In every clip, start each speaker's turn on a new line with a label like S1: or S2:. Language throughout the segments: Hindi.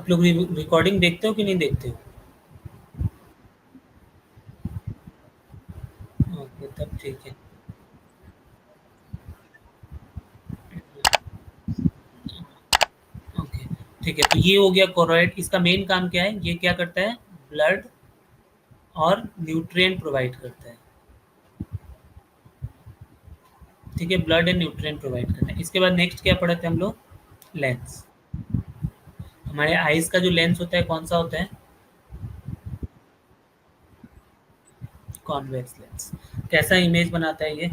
S1: आप लोग रिकॉर्डिंग देखते हो कि नहीं देखते हो? ओके, तब ठीक है। ओके, ठीक है। तो ये हो गया कोरोइड। इसका मेन काम क्या है? ये क्या करता है? ब्लड और न्यूट्रिएंट प्रोवाइड करता है। ठीक है, ब्लड एंड न्यूट्रिएंट प्रोवाइड करना है। इसके बाद नेक्स्ट क्या पढ़े थे हम लोग? लेंस। हमारे आईज का जो लेंस होता है कौन सा होता है? Convex lens. कैसा इमेज बनाता है ये?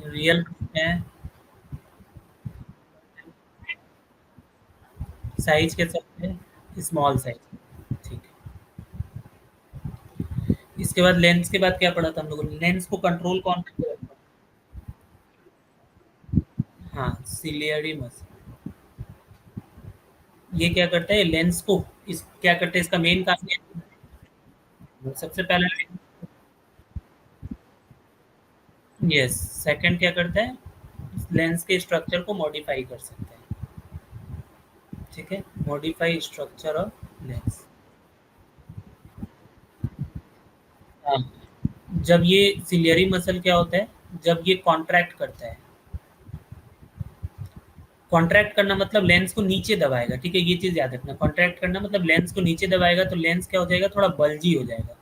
S1: रियल है? साइज कैसा है? Small size. ठीक है। इसके बाद लेंस के बाद क्या पढ़ा था हम लोगों ने? लेंस को कंट्रोल कौन करता है? हाँ, सिलियरी मसल। ये क्या करता है? लेंस को इस क्या करता है? इसका मेन काम क्या है? सबसे पहला, यस, सेकंड क्या करता है? लेंस के स्ट्रक्चर को मॉडिफाई कर सकता है। ठीक है, मॉडिफाई स्ट्रक्चर ऑफ लेंस। हाँ, जब ये सिलियरी मसल क्या होता है? जब ये कॉन्ट्रैक्ट करता है। कॉन्ट्रैक्ट करना मतलब लेंस को नीचे दबाएगा। ठीक है, ये चीज याद रखना। कॉन्ट्रैक्ट करना मतलब लेंस को नीचे दबाएगा, तो लेंस क्या हो जाएगा? थोड़ा बल्जी हो जाएगा।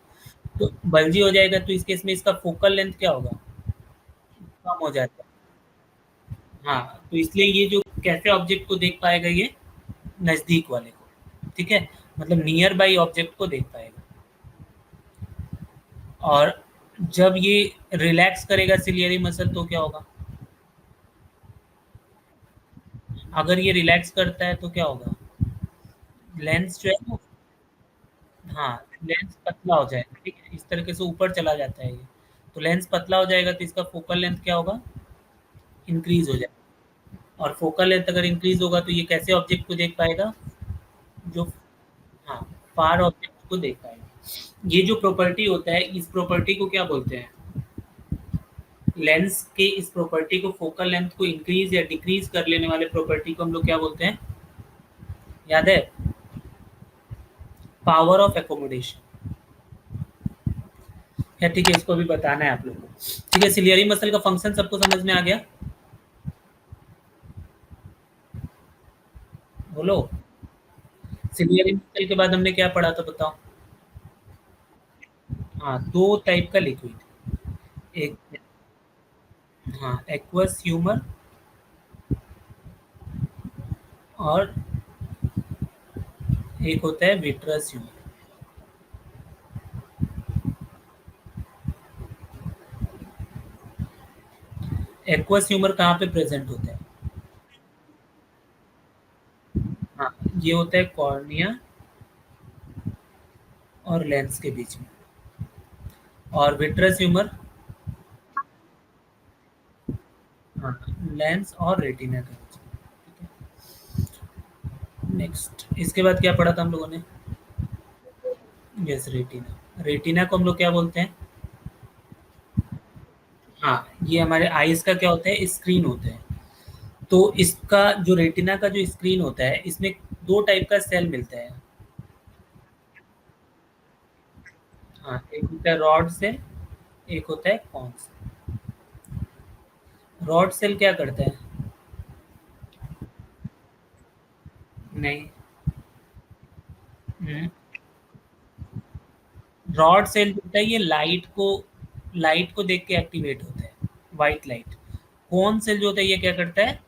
S1: तो बल्जी हो जाएगा तो इस केस में इसका फोकल लेंथ क्या होगा? कम हो जाता है। हाँ, तो इसलिए ये जो कैसे ऑब्जेक्ट को देख पाएगा? ये नजदीक वाले को। ठीक है, मतलब नियर बाई ऑब्जेक्ट को देख पाएगा। और जब ये रिलैक्स करेगा सिलियरी मसल तो क्या होगा? अगर ये रिलैक्स करता है तो क्या होगा? लेंस जो है वो, हाँ, लेंस पतला हो जाएगा। ठीक है, इस तरीके से ऊपर चला जाता है ये। तो लेंस पतला हो जाएगा तो इसका फोकल लेंथ क्या होगा? इंक्रीज हो जाएगा। और फोकल लेंथ अगर इंक्रीज होगा तो ये कैसे ऑब्जेक्ट को देख पाएगा? जो, हाँ, फार ऑब्जेक्ट को देख पाएगा। ये जो प्रॉपर्टी होता है, इस प्रॉपर्टी को क्या बोलते हैं? लेंस के इस प्रॉपर्टी को, फोकल लेंथ को इंक्रीज या डिक्रीज कर लेने वाले प्रॉपर्टी को हम लोग क्या बोलते हैं? याद है? Power of accommodation. है, ठीक है, इसको भी बताना है आप लोगों को। ठीक है, सिलियरी मसल का फंक्शन सबको समझ में आ गया? बोलो। सिलियरी मसल के बाद हमने क्या पढ़ा था बताओ? हाँ, दो टाइप का लिक्विड। एक, हाँ, एक्वस ह्यूमर और एक होता है विट्रस ह्यूमर। एक्वस ह्यूमर कहाँ पे प्रेजेंट होता है? हाँ, ये होता है कॉर्निया और लेंस के बीच में। और विट्रस ह्यूमर, हाँ, लेंस और रेटिना के बीच में। ठीक है, नेक्स्ट इसके बाद क्या पढ़ा था हम लोगों ने? Yes, retina. रेटिना को हम लोग क्या बोलते हैं? हाँ, ये हमारे आईज का क्या होता है? स्क्रीन होता है। तो इसका जो रेटिना का जो स्क्रीन होता है, इसमें दो टाइप का सेल मिलता है। हाँ, एक होता है रॉड सेल, एक होता है कॉन सेल। रॉड सेल क्या करता है? नहीं। रॉड सेल जो होता है ये लाइट को देख के एक्टिवेट होता है, व्हाइट लाइट। कौन सेल जो होता है ये क्या करता है?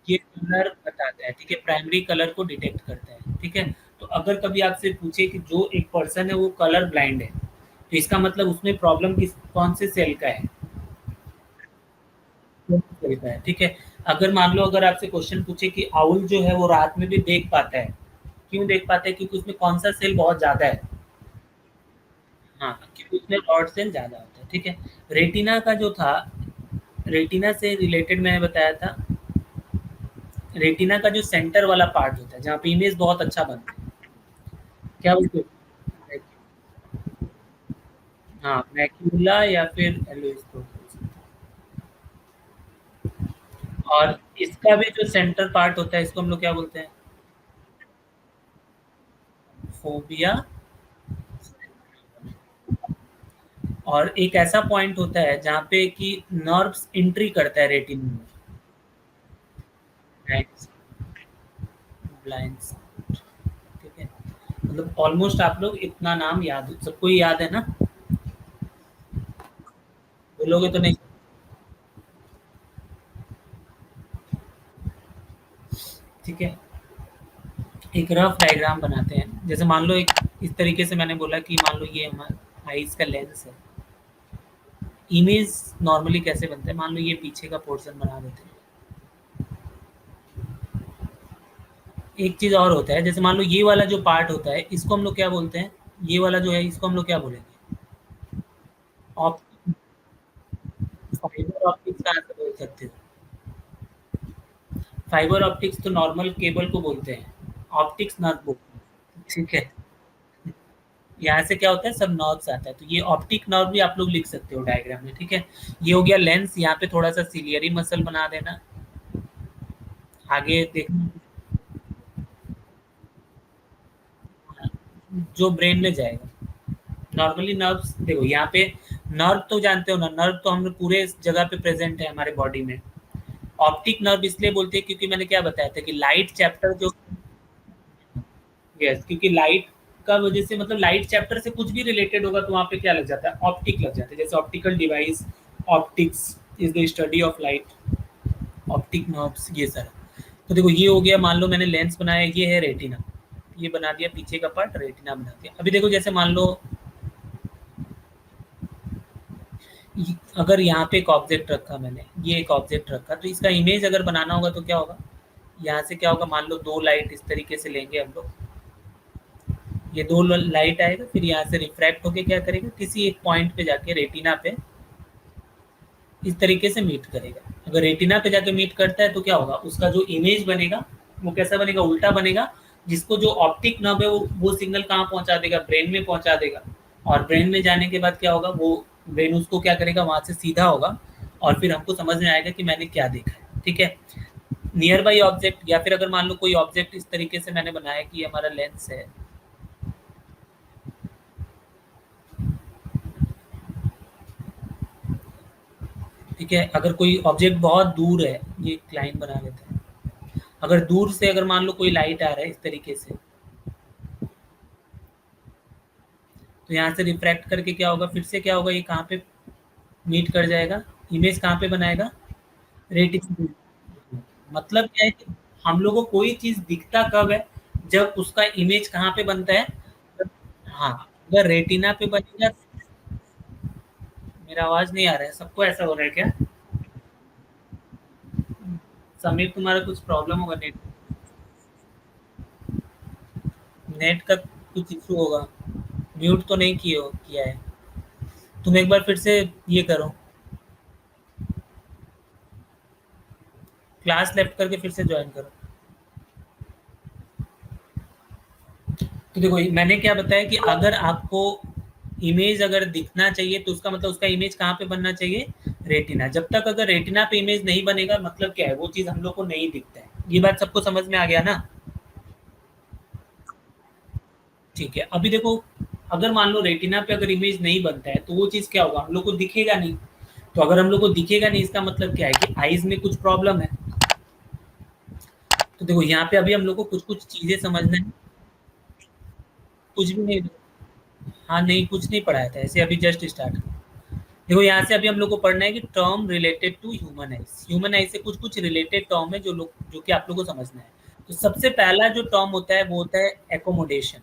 S1: ये कलर बताता है। ठीक है, प्राइमरी कलर को डिटेक्ट करता है। ठीक है, तो अगर कभी आपसे पूछे कि जो एक पर्सन है वो कलर ब्लाइंड है, तो इसका मतलब उसमें प्रॉब्लम किस कौन से सेल का है? कौन से सेल का है? ठीक है। अगर मान लो अगर आपसे क्वेश्चन पूछे कि आउल जो है वो रात में भी देख पाता है, क्यों देख पाता है? क्योंकि उसमें कौन सा सेल बहुत ज्यादा है? हाँ, क्योंकि उसमें रॉड सेल ज्यादा होता है। ठीक है, रेटिना का जो था, रेटिना से रिलेटेड मैंने बताया था, रेटिना का जो सेंटर वाला पार्ट होता है जहाँ पे इमेज बहुत अच्छा बनता है, क्या बोलते हैं? हाँ, मैक्यूला या फिर एलोइस्कोप। और इसका भी जो सेंटर पार्ट होता है इसको हम लोग क्या बोलते हैं? फोबिया। और एक ऐसा पॉइंट होता है जहाँ पे कि नर्व्स एंट्री करता है रेटिना में। ब्लाइंड। ब्लाइंड। ठीक है, मतलब ऑलमोस्ट आप लोग इतना नाम याद, सबको ही याद है ना? बोलोगे तो नहीं? ठीक है, एक रफ डायग्राम बनाते हैं। जैसे मान लो एक इस तरीके से मैंने बोला कि मान लो ये हमारा आईज का लेंस है। इमेज नॉर्मली कैसे बनता है, मान लो ये पीछे का पोर्शन बना देते हैं। एक चीज और होता है, जैसे मान लो ये वाला जो पार्ट होता है इसको हम लोग क्या बोलते हैं? ये वाला जो है इसको हम लोग क्या बोलेंगे? ऑप्टिक। फाइबर ऑप्टिक्स कहाँ से बोल सकते हो? फाइबर ऑप्टिक्स तो नॉर्मल केबल को बोलते हैं, ऑप्टिक्स नर्व बोलते हैं। ठीक है, यहाँ से क्या होता है, सब नर्व्स आता है, तो ये ऑप्टिक नर्व भी आप लोग लिख सकते हो डायग्राम में। ठीक है, ये हो गया लेंस। यहाँ पे थोड़ा सा सिलियरी मसल बना देना, आगे देखना जो ब्रेन में जाएगा। नॉर्मली नर्व्स देखो यहाँ पे, नर्व तो जानते हो ना, नर्व तो हम पूरे इस जगह पे प्रेजेंट है हमारे बॉडी में। ऑप्टिक नर्व इसलिए बोलते हैं क्योंकि मैंने क्या बताया था कि लाइट चैप्टर जो, यस, क्योंकि लाइट का वजह से, मतलब लाइट चैप्टर से कुछ भी रिलेटेड होगा तो वहाँ पे क्या लग जाता है? ऑप्टिक लग जाता है। जैसे optical device, optics is the study of light, optic nerves, ये सारा। तो देखो ये हो गया, मान लो मैंने लेंस बनाया, ये है रेटिना, ये बना दिया पीछे का पार्ट, रेटिना बना दिया। अभी देखो जैसे मान लो अगर यहाँ पे एक ऑब्जेक्ट रखा मैंने, ये एक ऑब्जेक्ट रखा, तो इसका इमेज अगर बनाना होगा तो क्या होगा? यहाँ से क्या होगा, मान लो दो लाइट इस तरीके से लेंगे हम लोग, ये दो लाइट आएगा, फिर यहाँ से रिफ्रैक्ट होके क्या करेगा, किसी एक पॉइंट पे जाके रेटिना पे इस तरीके से मीट करेगा। अगर रेटिना पे जाके मीट करता है तो क्या होगा, उसका जो इमेज बनेगा वो कैसा बनेगा? उल्टा बनेगा। जिसको जो ऑप्टिक नर्व है वो सिग्नल कहाँ पहुंचा देगा? ब्रेन में पहुंचा देगा। और ब्रेन में जाने के बाद क्या होगा, वो ब्रेन उसको क्या करेगा, वहां से सीधा होगा, और फिर हमको समझ में आएगा कि मैंने क्या देखा है। ठीक है, नियर बाई ऑब्जेक्ट, या फिर अगर मान लो कोई ऑब्जेक्ट इस तरीके से मैंने बनाया कि ये हमारा लेंस है। ठीक है, अगर कोई ऑब्जेक्ट बहुत दूर है, ये एक लाइन बना लेते हैं। अगर दूर से अगर मान लो कोई लाइट आ रहा है इस तरीके से, तो यहाँ से रिफ्रैक्ट करके क्या होगा, फिर से क्या होगा, ये कहाँ पे मीट कर जाएगा? इमेज कहाँ पे बनाएगा? रेटिना। मतलब क्या है कि हम लोग को कोई चीज दिखता कब है? जब उसका इमेज कहाँ पे बनता है? हाँ, अगर रेटिना पे बनेगा। मेरा आवाज नहीं आ रहा है, सबको ऐसा हो रहा है क्या? समीर तुम्हारा कुछ प्रॉब्लम होगा नेट, नेट का कुछ इशू होगा। म्यूट तो नहीं किया है? तुम एक बार फिर से ये करो, क्लास लेफ्ट करके फिर से ज्वाइन करो। तो देखो मैंने क्या बताया कि अगर आपको इमेज अगर दिखना चाहिए तो उसका मतलब उसका इमेज कहाँ पे बनना चाहिए? रेटिना। जब तक अगर रेटिना पे इमेज नहीं बनेगा, मतलब क्या है, वो चीज हम लोग को नहीं दिखता है। ये बात सबको समझ में आ गया ना? ठीक है, अभी देखो अगर मान लो रेटिना पे अगर इमेज नहीं बनता है तो वो चीज क्या होगा, हम लोग को दिखेगा नहीं। तो अगर हम लोग को दिखेगा नहीं, इसका मतलब क्या है कि आईज में कुछ प्रॉब्लम है। तो देखो यहाँ पे अभी हम लोग को कुछ कुछ चीजें समझना है। कुछ भी नहीं, हाँ नहीं, कुछ नहीं पढ़ाया था ऐसे, अभी जस्ट स्टार्ट। देखो यहाँ से अभी हम लोग को पढ़ना है कि term related to human eyes. Human eyes से कुछ कुछ रिलेटेड टर्म है जो कि आप लोग को समझना है। तो सबसे पहला जो टर्म होता है वो होता है accommodation.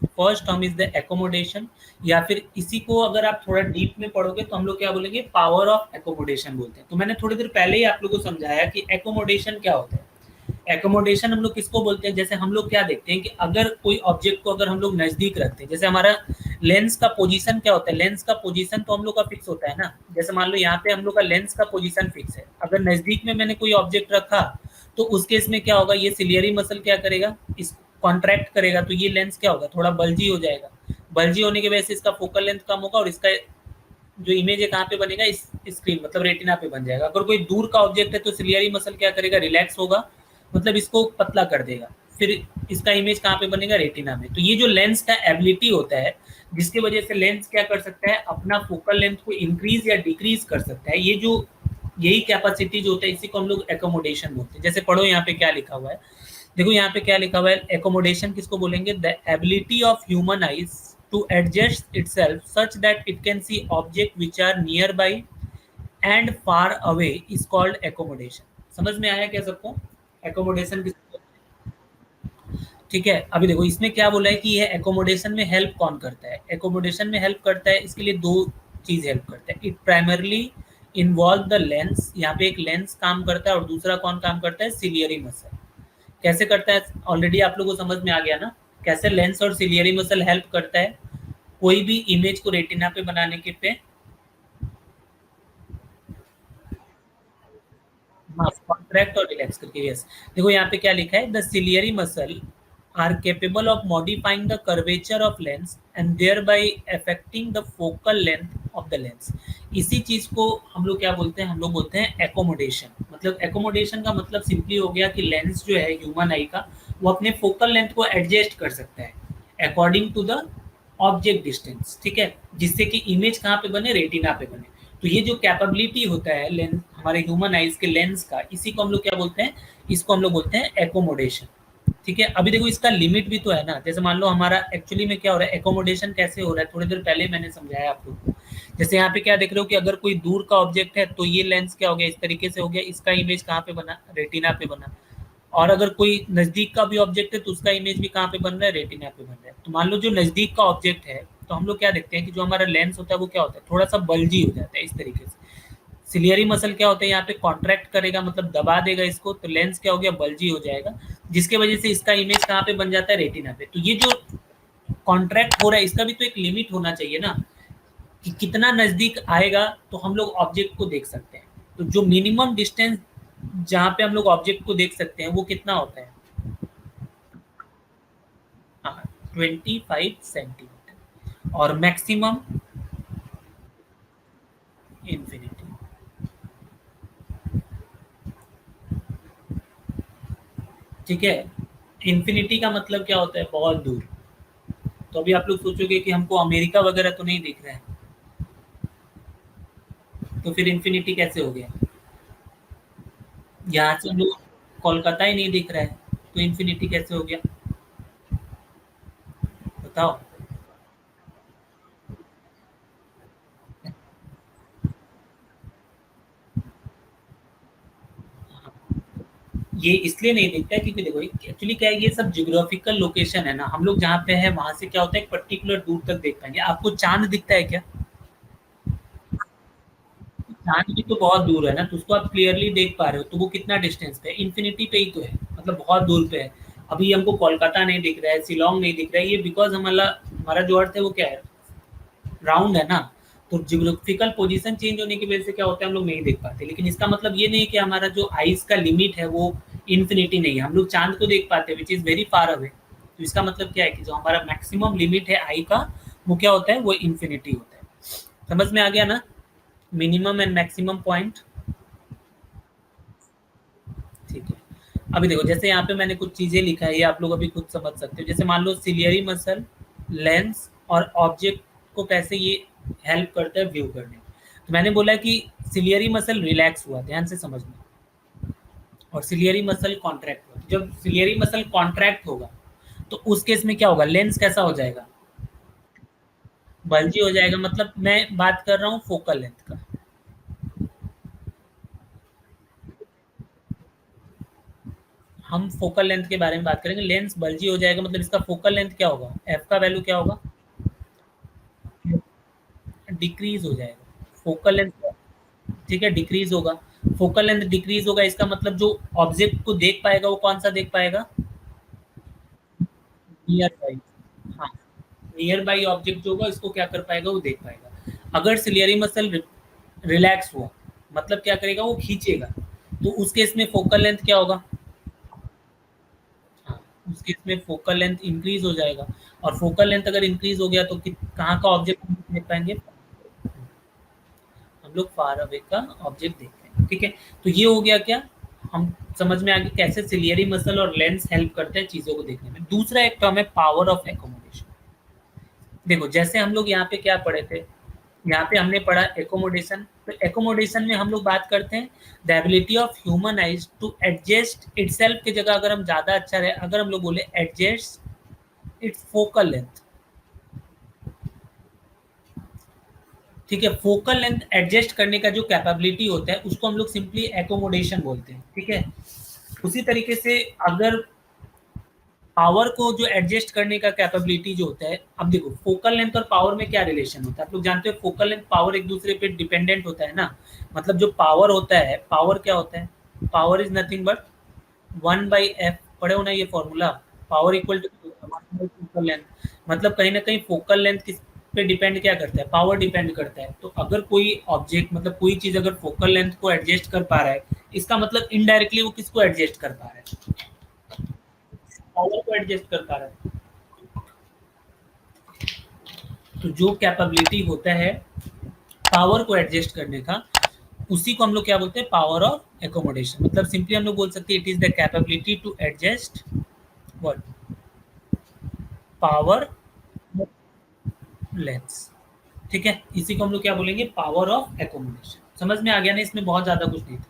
S1: First term is the accommodation, या फिर इसी को अगर आप थोड़ा डीप में पढ़ोगे तो हम लोग क्या बोलेंगे, पावर ऑफ एकोमोडेशन बोलते हैं। तो मैंने थोड़ी देर पहले ही आप लोग को समझाया कि एकोमोडेशन क्या होता है। एकोमोडेशन हम लोग किसको बोलते हैं? जैसे हम लोग क्या देखते हैं कि अगर कोई ऑब्जेक्ट को अगर हम लोग नजदीक रखते हैं, जैसे हमारा लेंस का पोजीशन क्या होता है, लेंस का पोजीशन तो हम लोग का फिक्स होता है ना। जैसे मान लो यहाँ पे हम लोग का लेंस का पोजीशन फिक्स है, अगर नजदीक में मैंने कोई ऑब्जेक्ट रखा तो उस केस में क्या होगा, ये सिलियरी मसल क्या करेगा, इस कॉन्ट्रैक्ट करेगा, तो ये लेंस क्या होगा, थोड़ा बल्जी हो जाएगा। बल्जी होने की वजह से इसका फोकल लेंथ कम होगा और इसका जो इमेज है कहाँ पे बनेगा, इस स्क्रीन मतलब रेटिना पे बन जाएगा। अगर कोई दूर का ऑब्जेक्ट है तो सिलियरी मसल क्या करेगा, रिलैक्स होगा, मतलब इसको पतला कर देगा, फिर इसका इमेज कहाँ पे बनेगा, रेटिना में। तो ये जो लेंस का एबिलिटी होता है, जिसकी वजह से लेंस क्या कर सकता है, अपना फोकल लेंथ को इंक्रीज या डिक्रीज कर सकता है। ये जो यही कैपेसिटी जो होता है, इसी को हम लोग एकोमोडेशन बोलते हैं। जैसे पढ़ो यहाँ पे क्या लिखा हुआ है, देखो यहाँ पे क्या लिखा हुआ है, एकोमोडेशन किसको बोलेंगे, the ability of human eyes to adjust itself such that it can see object which are nearby and far away is called accommodation. समझ में आया क्या सबको, एकोमोडेशन किसको। ठीक है, अभी देखो इसमें क्या बोला है कि ये एकोमोडेशन में हेल्प कौन करता है, एकोमोडेशन में हेल्प करता है, इसके लिए दो चीज हेल्प करता है। It primarily involve the lens, यहाँ पे एक लेंस काम करता है, और दूसरा कौन काम करता है, सिलियरी मसल। कैसे करता है, ऑलरेडी आप लोगों को समझ में आ गया ना, कैसे लेंस और सिलियरी मसल हेल्प करता है कोई भी इमेज को रेटिना पे बनाने के पे। हाँ, कॉन्ट्रैक्ट और रिलैक्स करके, यस। देखो यहाँ पे क्या लिखा है, the ciliary muscle are capable of modifying the curvature of lens and thereby affecting the focal length of the lens. इसी चीज को हम लोग क्या बोलते हैं, हम लोग बोलते हैं एकोमोडेशन। मतलब एकोमोडेशन का मतलब सिंपली हो गया कि लेंस जो है ह्यूमन आई का, वो अपने फोकल लेंथ को एडजस्ट कर सकता है according to the object distance, ठीक है, जिससे कि इमेज कहाँ पे बने, रेटिना पे बने। तो ये जो कैपेबिलिटी होता है लेंस, हमारे ह्यूमन आइज के लेंस का, इसी को हम लोग क्या बोलते हैं, इसको हम लोग बोलते हैं एकोमोडेशन। ठीक है, अभी देखो इसका लिमिट भी तो है ना। जैसे मान लो हमारा एक्चुअली में क्या हो रहा है, एकोमोडेशन कैसे हो रहा है, थोड़ी देर पहले मैंने समझाया आप लोग को। जैसे यहाँ पे क्या देख रहे हो कि अगर कोई दूर का ऑब्जेक्ट है तो ये लेंस क्या हो गया, इस तरीके से हो गया, इसका इमेज कहाँ पे बना, रेटिना पे बना। और अगर कोई नजदीक का भी ऑब्जेक्ट है तो उसका इमेज भी कहाँ पे बन रहा है, रेटिना पे बन रहा है। तो मान लो जो नजदीक का ऑब्जेक्ट है, तो हम लोग क्या देखते हैं कि जो हमारा लेंस होता है वो क्या होता है, थोड़ा सा बल्जी हो जाता है इस तरीके से। सिलियरी मसल क्या होता है, यहाँ पे कॉन्ट्रैक्ट करेगा, मतलब दबा देगा इसको, तो लेंस क्या हो गया, बल्जी हो जाएगा, जिसके वजह से इसका इमेज कहाँ पे बन जाता है, रेटिना पे। तो ये जो कॉन्ट्रैक्ट हो रहा है, इसका भी तो एक लिमिट होना चाहिए ना, कि कितना नजदीक आएगा तो हम लोग ऑब्जेक्ट को देख सकते हैं। तो जो मिनिमम डिस्टेंस जहाँ पे हम लोग ऑब्जेक्ट को देख सकते हैं वो कितना होता है, हाँ, 25 सेंटीमीटर। और मैक्सिमम इन्फिनिटी। ठीक है, इन्फिनिटी का मतलब क्या होता है, बहुत दूर। तो अभी आप लोग सोचोगे कि हमको अमेरिका वगैरह तो नहीं दिख रहा है, तो फिर इन्फिनिटी कैसे हो गया, यहाँ से हम लोग कोलकाता ही नहीं दिख रहा है, तो इन्फिनिटी कैसे हो गया, बताओ। ये इसलिए नहीं दिखता है क्योंकि देखो एक्चुअली क्या है, ये सब जियोग्राफिकल लोकेशन है ना, हम लोग जहाँ पे है वहां से क्या होता है, एक पर्टिकुलर दूर तक देख पाएंगे। आपको चांद दिखता है क्या, चांद भी तो बहुत दूर है ना, तो उसको आप क्लियरली देख पा रहे हो, तो वो कितना डिस्टेंस पे है, इन्फिनिटी पे ही तो है, मतलब बहुत दूर पे है। अभी हमको कोलकाता नहीं दिख रहा है, शिलोंग नहीं दिख रहा है, ये बिकॉज हमारा हमारा जो अर्थ है वो क्या है, राउंड है ना। तो जियोग्राफिकल पोजीशन चेंज होने की वजह से क्या होता है, हम लोग नहीं देख पाते। लेकिन इसका मतलब ये नहीं कि हमारा जो आइज का लिमिट है वो इन्फिनिटी नहीं है, हम लोग चांद को देख पाते हैं which is very far away. तो इसका मतलब क्या है कि जो हमारा मैक्सिमम लिमिट है आई का, वो क्या होता है, वो इन्फिनिटी होता है। समझ में आ गया ना, मिनिमम एंड मैक्सिमम पॉइंट। ठीक है, अभी देखो जैसे यहाँ पे मैंने कुछ चीजें लिखा है, ये आप लोग अभी खुद समझ सकते हो। जैसे मान लो सिलियरी मसल लेंस और ऑब्जेक्ट को कैसे ये हेल्प करता है व्यू करने में। तो मैंने बोला कि सिलियरी मसल रिलैक्स हुआ, ध्यान से समझना, और सिलियरी मसल कॉन्ट्रैक्ट हुआ। जब सिलियरी मसल कॉन्ट्रैक्ट होगा तो उस केस में क्या होगा, लेंस कैसा हो जाएगा, बल्जी हो जाएगा। मतलब मैं बात कर रहा हूँ फोकल लेंथ का, हम फोकल लेंथ के बारे में बात करेंगे। लेंस बल्जी हो जाएगा मतलब इसका फोकल लेंथ क्या होगा, एफ का वैल्यू क्या होगा, डिक्रीज हो जाएगा। फोकल लेंथ, ठीक है, डिक्रीज होगा। फोकल लेंथ डिक्रीज होगा, इसका मतलब जो ऑब्जेक्ट को देख पाएगा वो कौन सा देख पाएगा, नियर बाई। हाँ, नियर बाई ऑब्जेक्ट जो होगा इसको क्या कर पाएगा, वो देख पाएगा। अगर सिलियरी मसल रिलैक्स हुआ, मतलब क्या करेगा, वो खींचेगा, तो उस केस में फोकल लेंथ क्या होगा, हाँ, उस केस में फोकल लेंथ इंक्रीज हो जाएगा। और फोकल लेंथ अगर इंक्रीज हो गया तो कहाँ का ऑब्जेक्ट देख पाएंगे, हम लोग फार अवे का ऑब्जेक्ट देखते हैं, ठीक है। तो ये हो गया क्या, हम समझ में आ गया कैसे सिलियरी मसल और लेंस हेल्प करते हैं चीजों को देखने में। दूसरा एक टर्म है पावर ऑफ एकोमोडेशन। देखो जैसे हम लोग यहाँ पे क्या पढ़े थे, यहाँ पे हमने पढ़ा एकोमोडेशन। तो एकोमोडेशन में हम लोग बात करते हैं the ability of human eyes to adjust itself की जगह अगर हम ज्यादा अच्छा रहे, अगर हम लोग बोले एडजस्ट इट्स फोकल लेंथ, ठीक है। फोकल लेंथ एडजस्ट करने का जो कैपेबिलिटी होता है उसको हम लोग सिंपली एकोमोडेशन बोलते हैं, ठीक है। उसी तरीके से अगर पावर को जो एडजस्ट करने का कैपेबिलिटी जो होता है, अब देखो फोकल लेंथ और पावर में क्या रिलेशन होता है, आप लोग जानते हो फोकल लेंथ पावर एक दूसरे पे डिपेंडेंट होता है ना। मतलब जो पावर होता है, पावर क्या होता है, power is nothing but 1/f, पढ़े हो ना ये formula, power equal to focal length. मतलब कहीं ना कहीं फोकल लेंथ किस पे डिपेंड क्या करता है, पावर डिपेंड करता है। तो अगर कोई ऑब्जेक्ट मतलब कोई चीज अगर फोकल लेंथ को एडजस्ट कर पा रहा है, इसका मतलब इनडायरेक्टली वो किसको एडजस्ट कर पा रहा है, पावर को एडजस्ट कर पा रहा है। तो जो कैपेबिलिटी होता है पावर को एडजस्ट करने का, उसी को हम लोग क्या बोलते हैं, पावर ऑफ एकोमोडेशन। मतलब सिंपली हम लोग बोल सकते हैं it is the capability to adjust what, power lens, ठीक है। इसी को हम लोग क्या बोलेंगे, पावर ऑफ एकोमोडेशन। समझ में आ गया ना, इसमें बहुत ज्यादा कुछ नहीं था।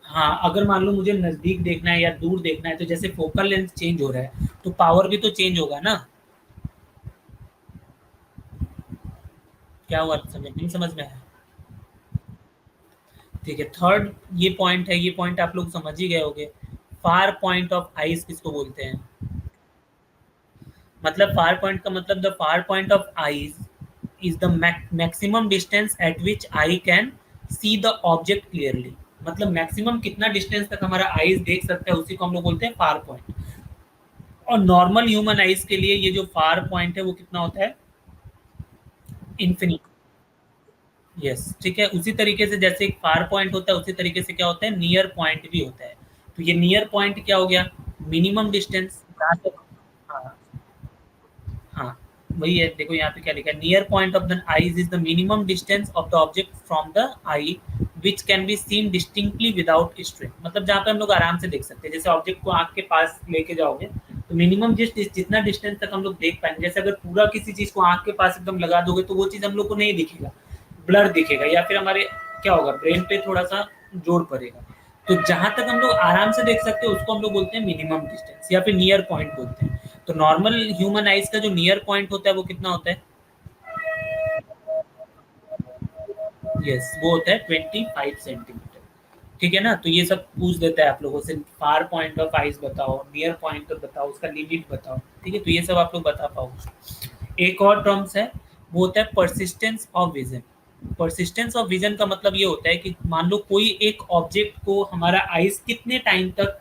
S1: हाँ, अगर मान लो मुझे नजदीक देखना है या दूर देखना है, तो जैसे फोकल लेंथ चेंज हो रहा है तो पावर भी तो चेंज होगा ना। क्या हुआ, समझ नहीं समझ में आया, ठीक है। थर्ड ये पॉइंट है, ये पॉइंट आप लोग समझ ही गए होंगे। फार पॉइंट ऑफ आइज किसको बोलते हैं, मतलब फार पॉइंट का मतलब the far point of eyes is the maximum distance eight which I can see the object clearly. मतलब मैक्सिमम कितना डिस्टेंस तक हमारा आईज देख सकता है, उसी को हम लोग बोलते हैं फार पॉइंट। और नॉर्मल ह्यूमन आईज के लिए ये जो फार पॉइंट है वो कितना होता है, इन्फिनिट। यस, ठीक है। उसी तरीके से जैसे एक फार पॉइंट होता है, उसी तरीके से क्या होता है, नियर पॉइंट भी होता है। तो ये नियर पॉइंट क्या हो गया, मिनिमम डिस्टेंस जहाँ तक, हाँ हाँ, वही है। देखो यहाँ पे क्या लिखा है, near point of the eyes is the minimum distance of the object from the I which can be seen distinctly without strain. मतलब जहाँ पे हम लोग आराम से देख सकते हैं, जैसे ऑब्जेक्ट को आंख के पास लेके जाओगे तो मिनिमम जितना डिस्टेंस तक हम लोग देख पाएंगे। जैसे अगर पूरा किसी चीज को आंख के पास एकदम लगा दोगे तो वो चीज हम लोग को नहीं दिखेगा, ब्लर दिखेगा, या फिर हमारे क्या होगा, ब्रेन पे थोड़ा सा जोर पड़ेगा। तो जहां तक हम लोग आराम से देख सकते हैं उसको हम लोग बोलते हैं मिनिमम डिस्टेंस या फिर नियर पॉइंट बोलते हैं। तो नॉर्मल ह्यूमन आइज का जो नियर पॉइंट होता है वो कितना होता है, यस वो होता है 25 सेंटीमीटर, ठीक है ना। तो ये सब पूछ देता है आप लोगों से, फार पॉइंट ऑफ आइज बताओ, नियर पॉइंट ऑफ बताओ, उसका लिमिट बताओ, ठीक है। तो ये सब आप लोग बता पाओगे। एक और टर्म्स है, वो होता है persistence of vision. Persistence of vision का मतलब ये होता है कि मान लो कोई एक ऑब्जेक्ट को हमारा आइज कितने टाइम तक,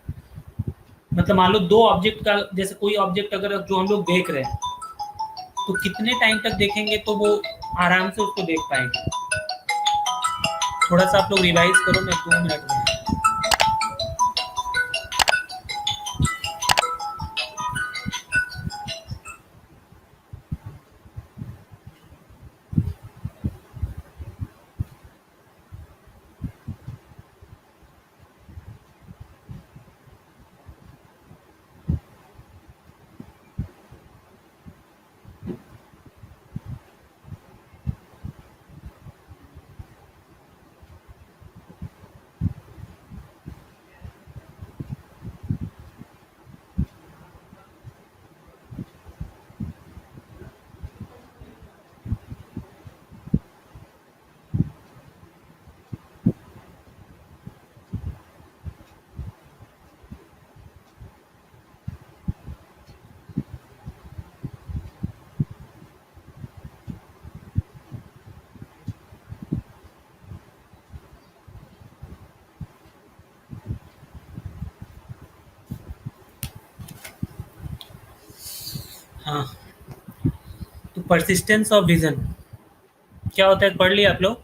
S1: मतलब मान लो दो ऑब्जेक्ट का, जैसे कोई ऑब्जेक्ट अगर जो हम लोग देख रहे हैं तो कितने टाइम तक देखेंगे तो वो आराम से उसको देख पाएंगे। थोड़ा सा आप लोग रिवाइज करो, मैं 2 मिनट में। हाँ, तो परसिस्टेंस ऑफ विजन क्या होता है, पढ़ लिया आप लोग।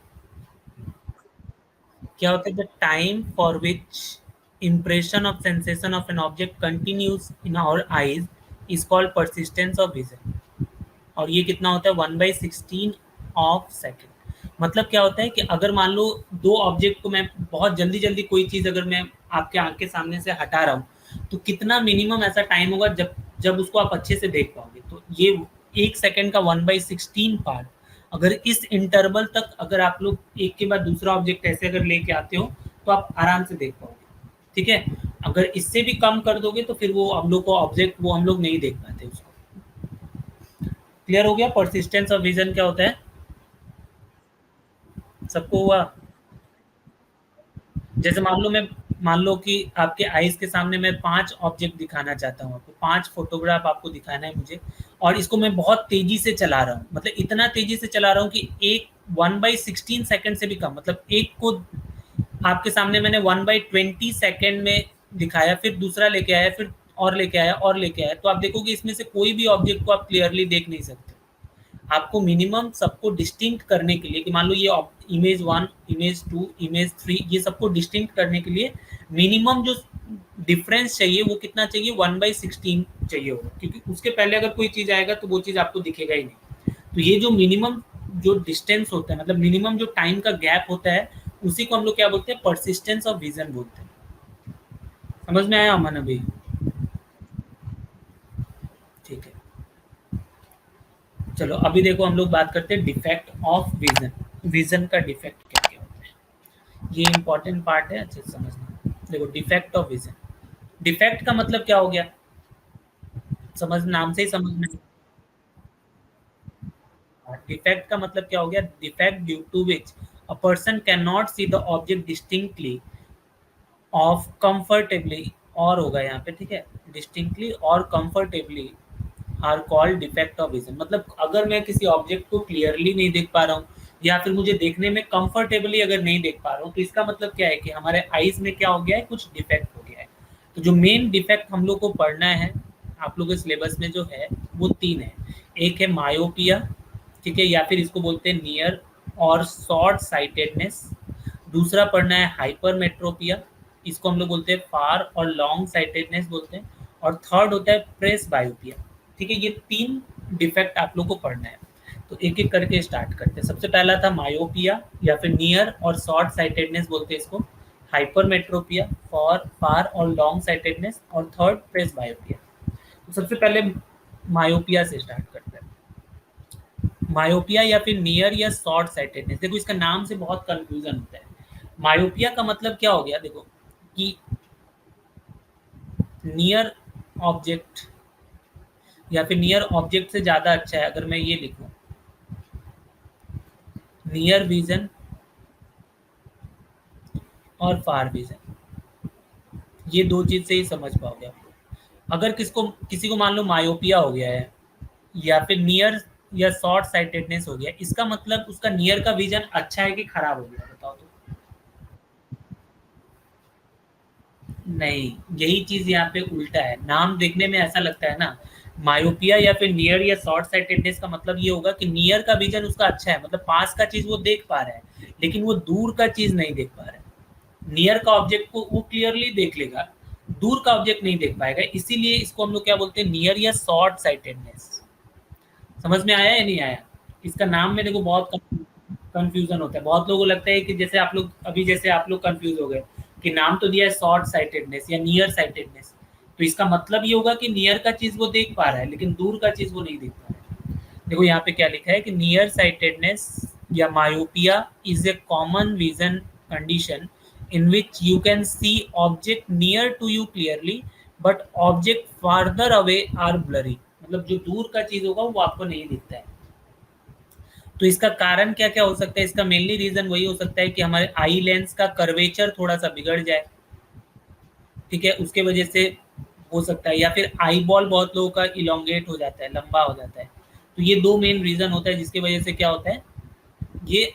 S1: क्या होता है, the time for which impression of sensation of an object continues in our eyes is called persistence of vision। और ये कितना होता है 1/16 ऑफ सेकेंड। मतलब क्या होता है कि अगर मान लो दो ऑब्जेक्ट को मैं बहुत जल्दी जल्दी कोई चीज अगर मैं आपके आंख के सामने से हटा रहा हूँ तो कितना मिनिमम ऐसा टाइम होगा जब जब उसको आप अच्छे से देख पाओगे। तो ये 1 सेकेंड का 1/16 पार्ट अगर इस इंटरवल तक अगर आप लोग एक के बाद दूसरा ऑब्जेक्ट ऐसे अगर लेके आते हो तो आप आराम से देख पाओगे। ठीक है, अगर इससे भी कम कर दोगे तो फिर वो हम लोग को ऑब्जेक्ट वो हम लोग नहीं देख पाते उसको। क्लियर हो गया परसिस्टेंस ऑफ विजन क्या होता है? सबको हुआ? जैसे मान लो कि आपके आईज के सामने मैं 5 ऑब्जेक्ट दिखाना चाहता हूँ आपको, 5 फोटोग्राफ आपको दिखाना है मुझे, और इसको मैं बहुत तेजी से चला रहा हूँ, मतलब इतना तेजी से चला रहा हूँ कि एक 1/16 सेकेंड से भी कम, मतलब एक को आपके सामने मैंने 1/20 सेकेंड में दिखाया, फिर दूसरा लेके आया, फिर और लेके आया और लेके आया, तो आप देखोगे इसमें से कोई भी ऑब्जेक्ट को आप क्लियरली देख नहीं सकते। आपको मिनिमम सबको डिस्टिंक्ट करने के लिए कि मान लो ये इमेज 1, इमेज 2, इमेज 3, ये सबको डिस्टिंक्ट करने के लिए मिनिमम जो डिफरेंस चाहिए वो कितना चाहिए 1/16 चाहिए होगा, क्योंकि उसके पहले अगर कोई चीज आएगा तो वो चीज आपको दिखेगा ही नहीं। तो ये जो मिनिमम जो डिस्टेंस होता है, मतलब मिनिमम जो टाइम का गैप होता है, उसी को हम लोग क्या बोलते हैं, परसिस्टेंस ऑफ विजन बोलते हैं। समझ में आया अमन अभी? ठीक है, चलो अभी देखो हम लोग बात करते हैं डिफेक्ट ऑफ विजन। विजन का डिफेक्ट क्या क्या होता है, ये इंपॉर्टेंट पार्ट है, अच्छे से समझना। देखो डिफेक्ट ऑफ विजन, डिफेक्ट का मतलब क्या हो गया, समझ नाम से ही समझ में। डिफेक्ट का मतलब क्या हो गया, defect due to which a person can not see the object distinctly of comfortably, और होगा यहाँ पे, ठीक है, डिस्टिंक्टली और comfortably are called defect of vision. मतलब अगर मैं किसी ऑब्जेक्ट को क्लियरली नहीं देख पा रहा हूँ या फिर मुझे देखने में कंफर्टेबली अगर नहीं देख पा रहा हूँ, तो इसका मतलब क्या है कि हमारे आईज में क्या हो गया है, कुछ डिफेक्ट हो गया है। तो जो मेन डिफेक्ट हम लोग को पढ़ना है आप लोगों के सिलेबस में जो है वो 3 है। एक है मायोपिया, ठीक है, या फिर इसको बोलते हैं नियर और शॉर्ट साइटेडनेस। दूसरा पढ़ना है हाइपरमेट्रोपिया, इसको हम लोग बोलते हैं फार और लॉन्ग साइटेडनेस बोलते हैं। और थर्ड होता है प्रेस बायोपिया। ठीक है, ये 3 डिफेक्ट आप लोग को पढ़ना है। तो एक एक करके स्टार्ट करते हैं। सबसे पहला था मायोपिया या फिर नियर और शॉर्ट साइटेडनेस बोलते हैं इसको, हाइपरमेट्रोपिया, फॉर फार और लॉन्ग साइटेडनेस, और थर्ड प्रेस बायोपिया। तो सबसे पहले मायोपिया से स्टार्ट करते हैं। मायोपिया या फिर नियर या शॉर्ट साइटेडनेस, देखो इसका नाम से बहुत कंफ्यूजन होता है। मायोपिया का मतलब क्या हो गया, देखो कि नियर ऑब्जेक्ट या फिर नियर ऑब्जेक्ट से ज्यादा अच्छा है, अगर मैं ये लिखूं नियर विजन और फार विजन, ये दो चीज से ही समझ पाओगे आप लोग। अगर किसी को मान लो मायोपिया हो गया है या फिर नियर या शॉर्ट साइटेडनेस हो गया, इसका मतलब उसका नियर का विजन अच्छा है कि खराब हो गया, बताओ तो। नहीं, यही चीज यहाँ पे उल्टा है, नाम देखने में ऐसा लगता है ना, मायोपिया या फिर नियर या शॉर्ट साइटेडनेस का मतलब ये होगा कि नियर का विजन उसका अच्छा है, मतलब पास का चीज वो देख पा रहा है, लेकिन वो दूर का चीज नहीं देख पा रहा है। नियर का ऑब्जेक्ट को वो क्लियरली देख लेगा, दूर का ऑब्जेक्ट नहीं देख पाएगा, इसीलिए इसको हम लोग क्या बोलते हैं, नियर या शॉर्ट साइटेडनेस। समझ में आया या नहीं आया? इसका नाम में देखो बहुत कंफ्यूजन होता है, बहुत लोगों को लगता है कि जैसे आप लोग अभी जैसे आप लोग कंफ्यूज हो गए कि नाम तो दिया है शॉर्ट साइटेडनेस या नियर साइटेडनेस, तो इसका मतलब ये होगा कि नियर का चीज वो देख पा रहा है लेकिन दूर का चीज वो नहीं देख पा रहा है। देखो यहाँ पे क्या लिखा है कि नियर साइटेडनेस या myopia is a common vision condition in which you can see object near to you clearly but object farther away are blurry, मतलब जो दूर का चीज होगा वो आपको नहीं दिखता है। तो इसका कारण क्या क्या हो सकता है, इसका मेनली रीजन वही हो सकता है कि हमारे आई लेंस का कर्वेचर थोड़ा सा बिगड़ जाए, ठीक है, उसके वजह से हो सकता है, या फिर आई बॉल बहुत लोगों का इलोंगेट हो जाता है, लंबा हो जाता है। तो ये दो मेन रीजन होता है जिसकी वजह से क्या होता है, ये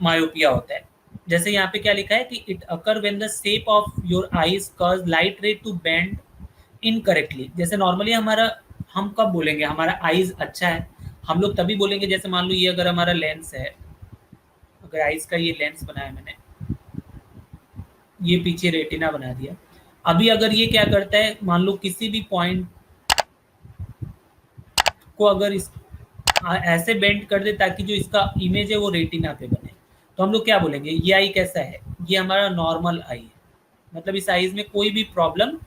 S1: मायोपिया होता है। जैसे यहाँ पे क्या लिखा है कि it occur when the shape of your eyes cause light ray to bend incorrectly. जैसे नॉर्मली हमारा, हम कब बोलेंगे हमारा आईज अच्छा है, हम लोग तभी बोलेंगे जैसे मान लो ये अगर हमारा लेंस है, अगर आईज का ये लेंस बनाया मैंने, ये पीछे रेटिना बना दिया, अभी अगर ये क्या करता है, मान लो किसी भी पॉइंट को अगर इस ऐसे बेंड कर दे ताकि जो इसका इमेज है वो रेटिना पे बने, तो हम लोग क्या बोलेंगे, ये आई कैसा है, ये हमारा नॉर्मल आई है, मतलब इस आईज में कोई भी प्रॉब्लम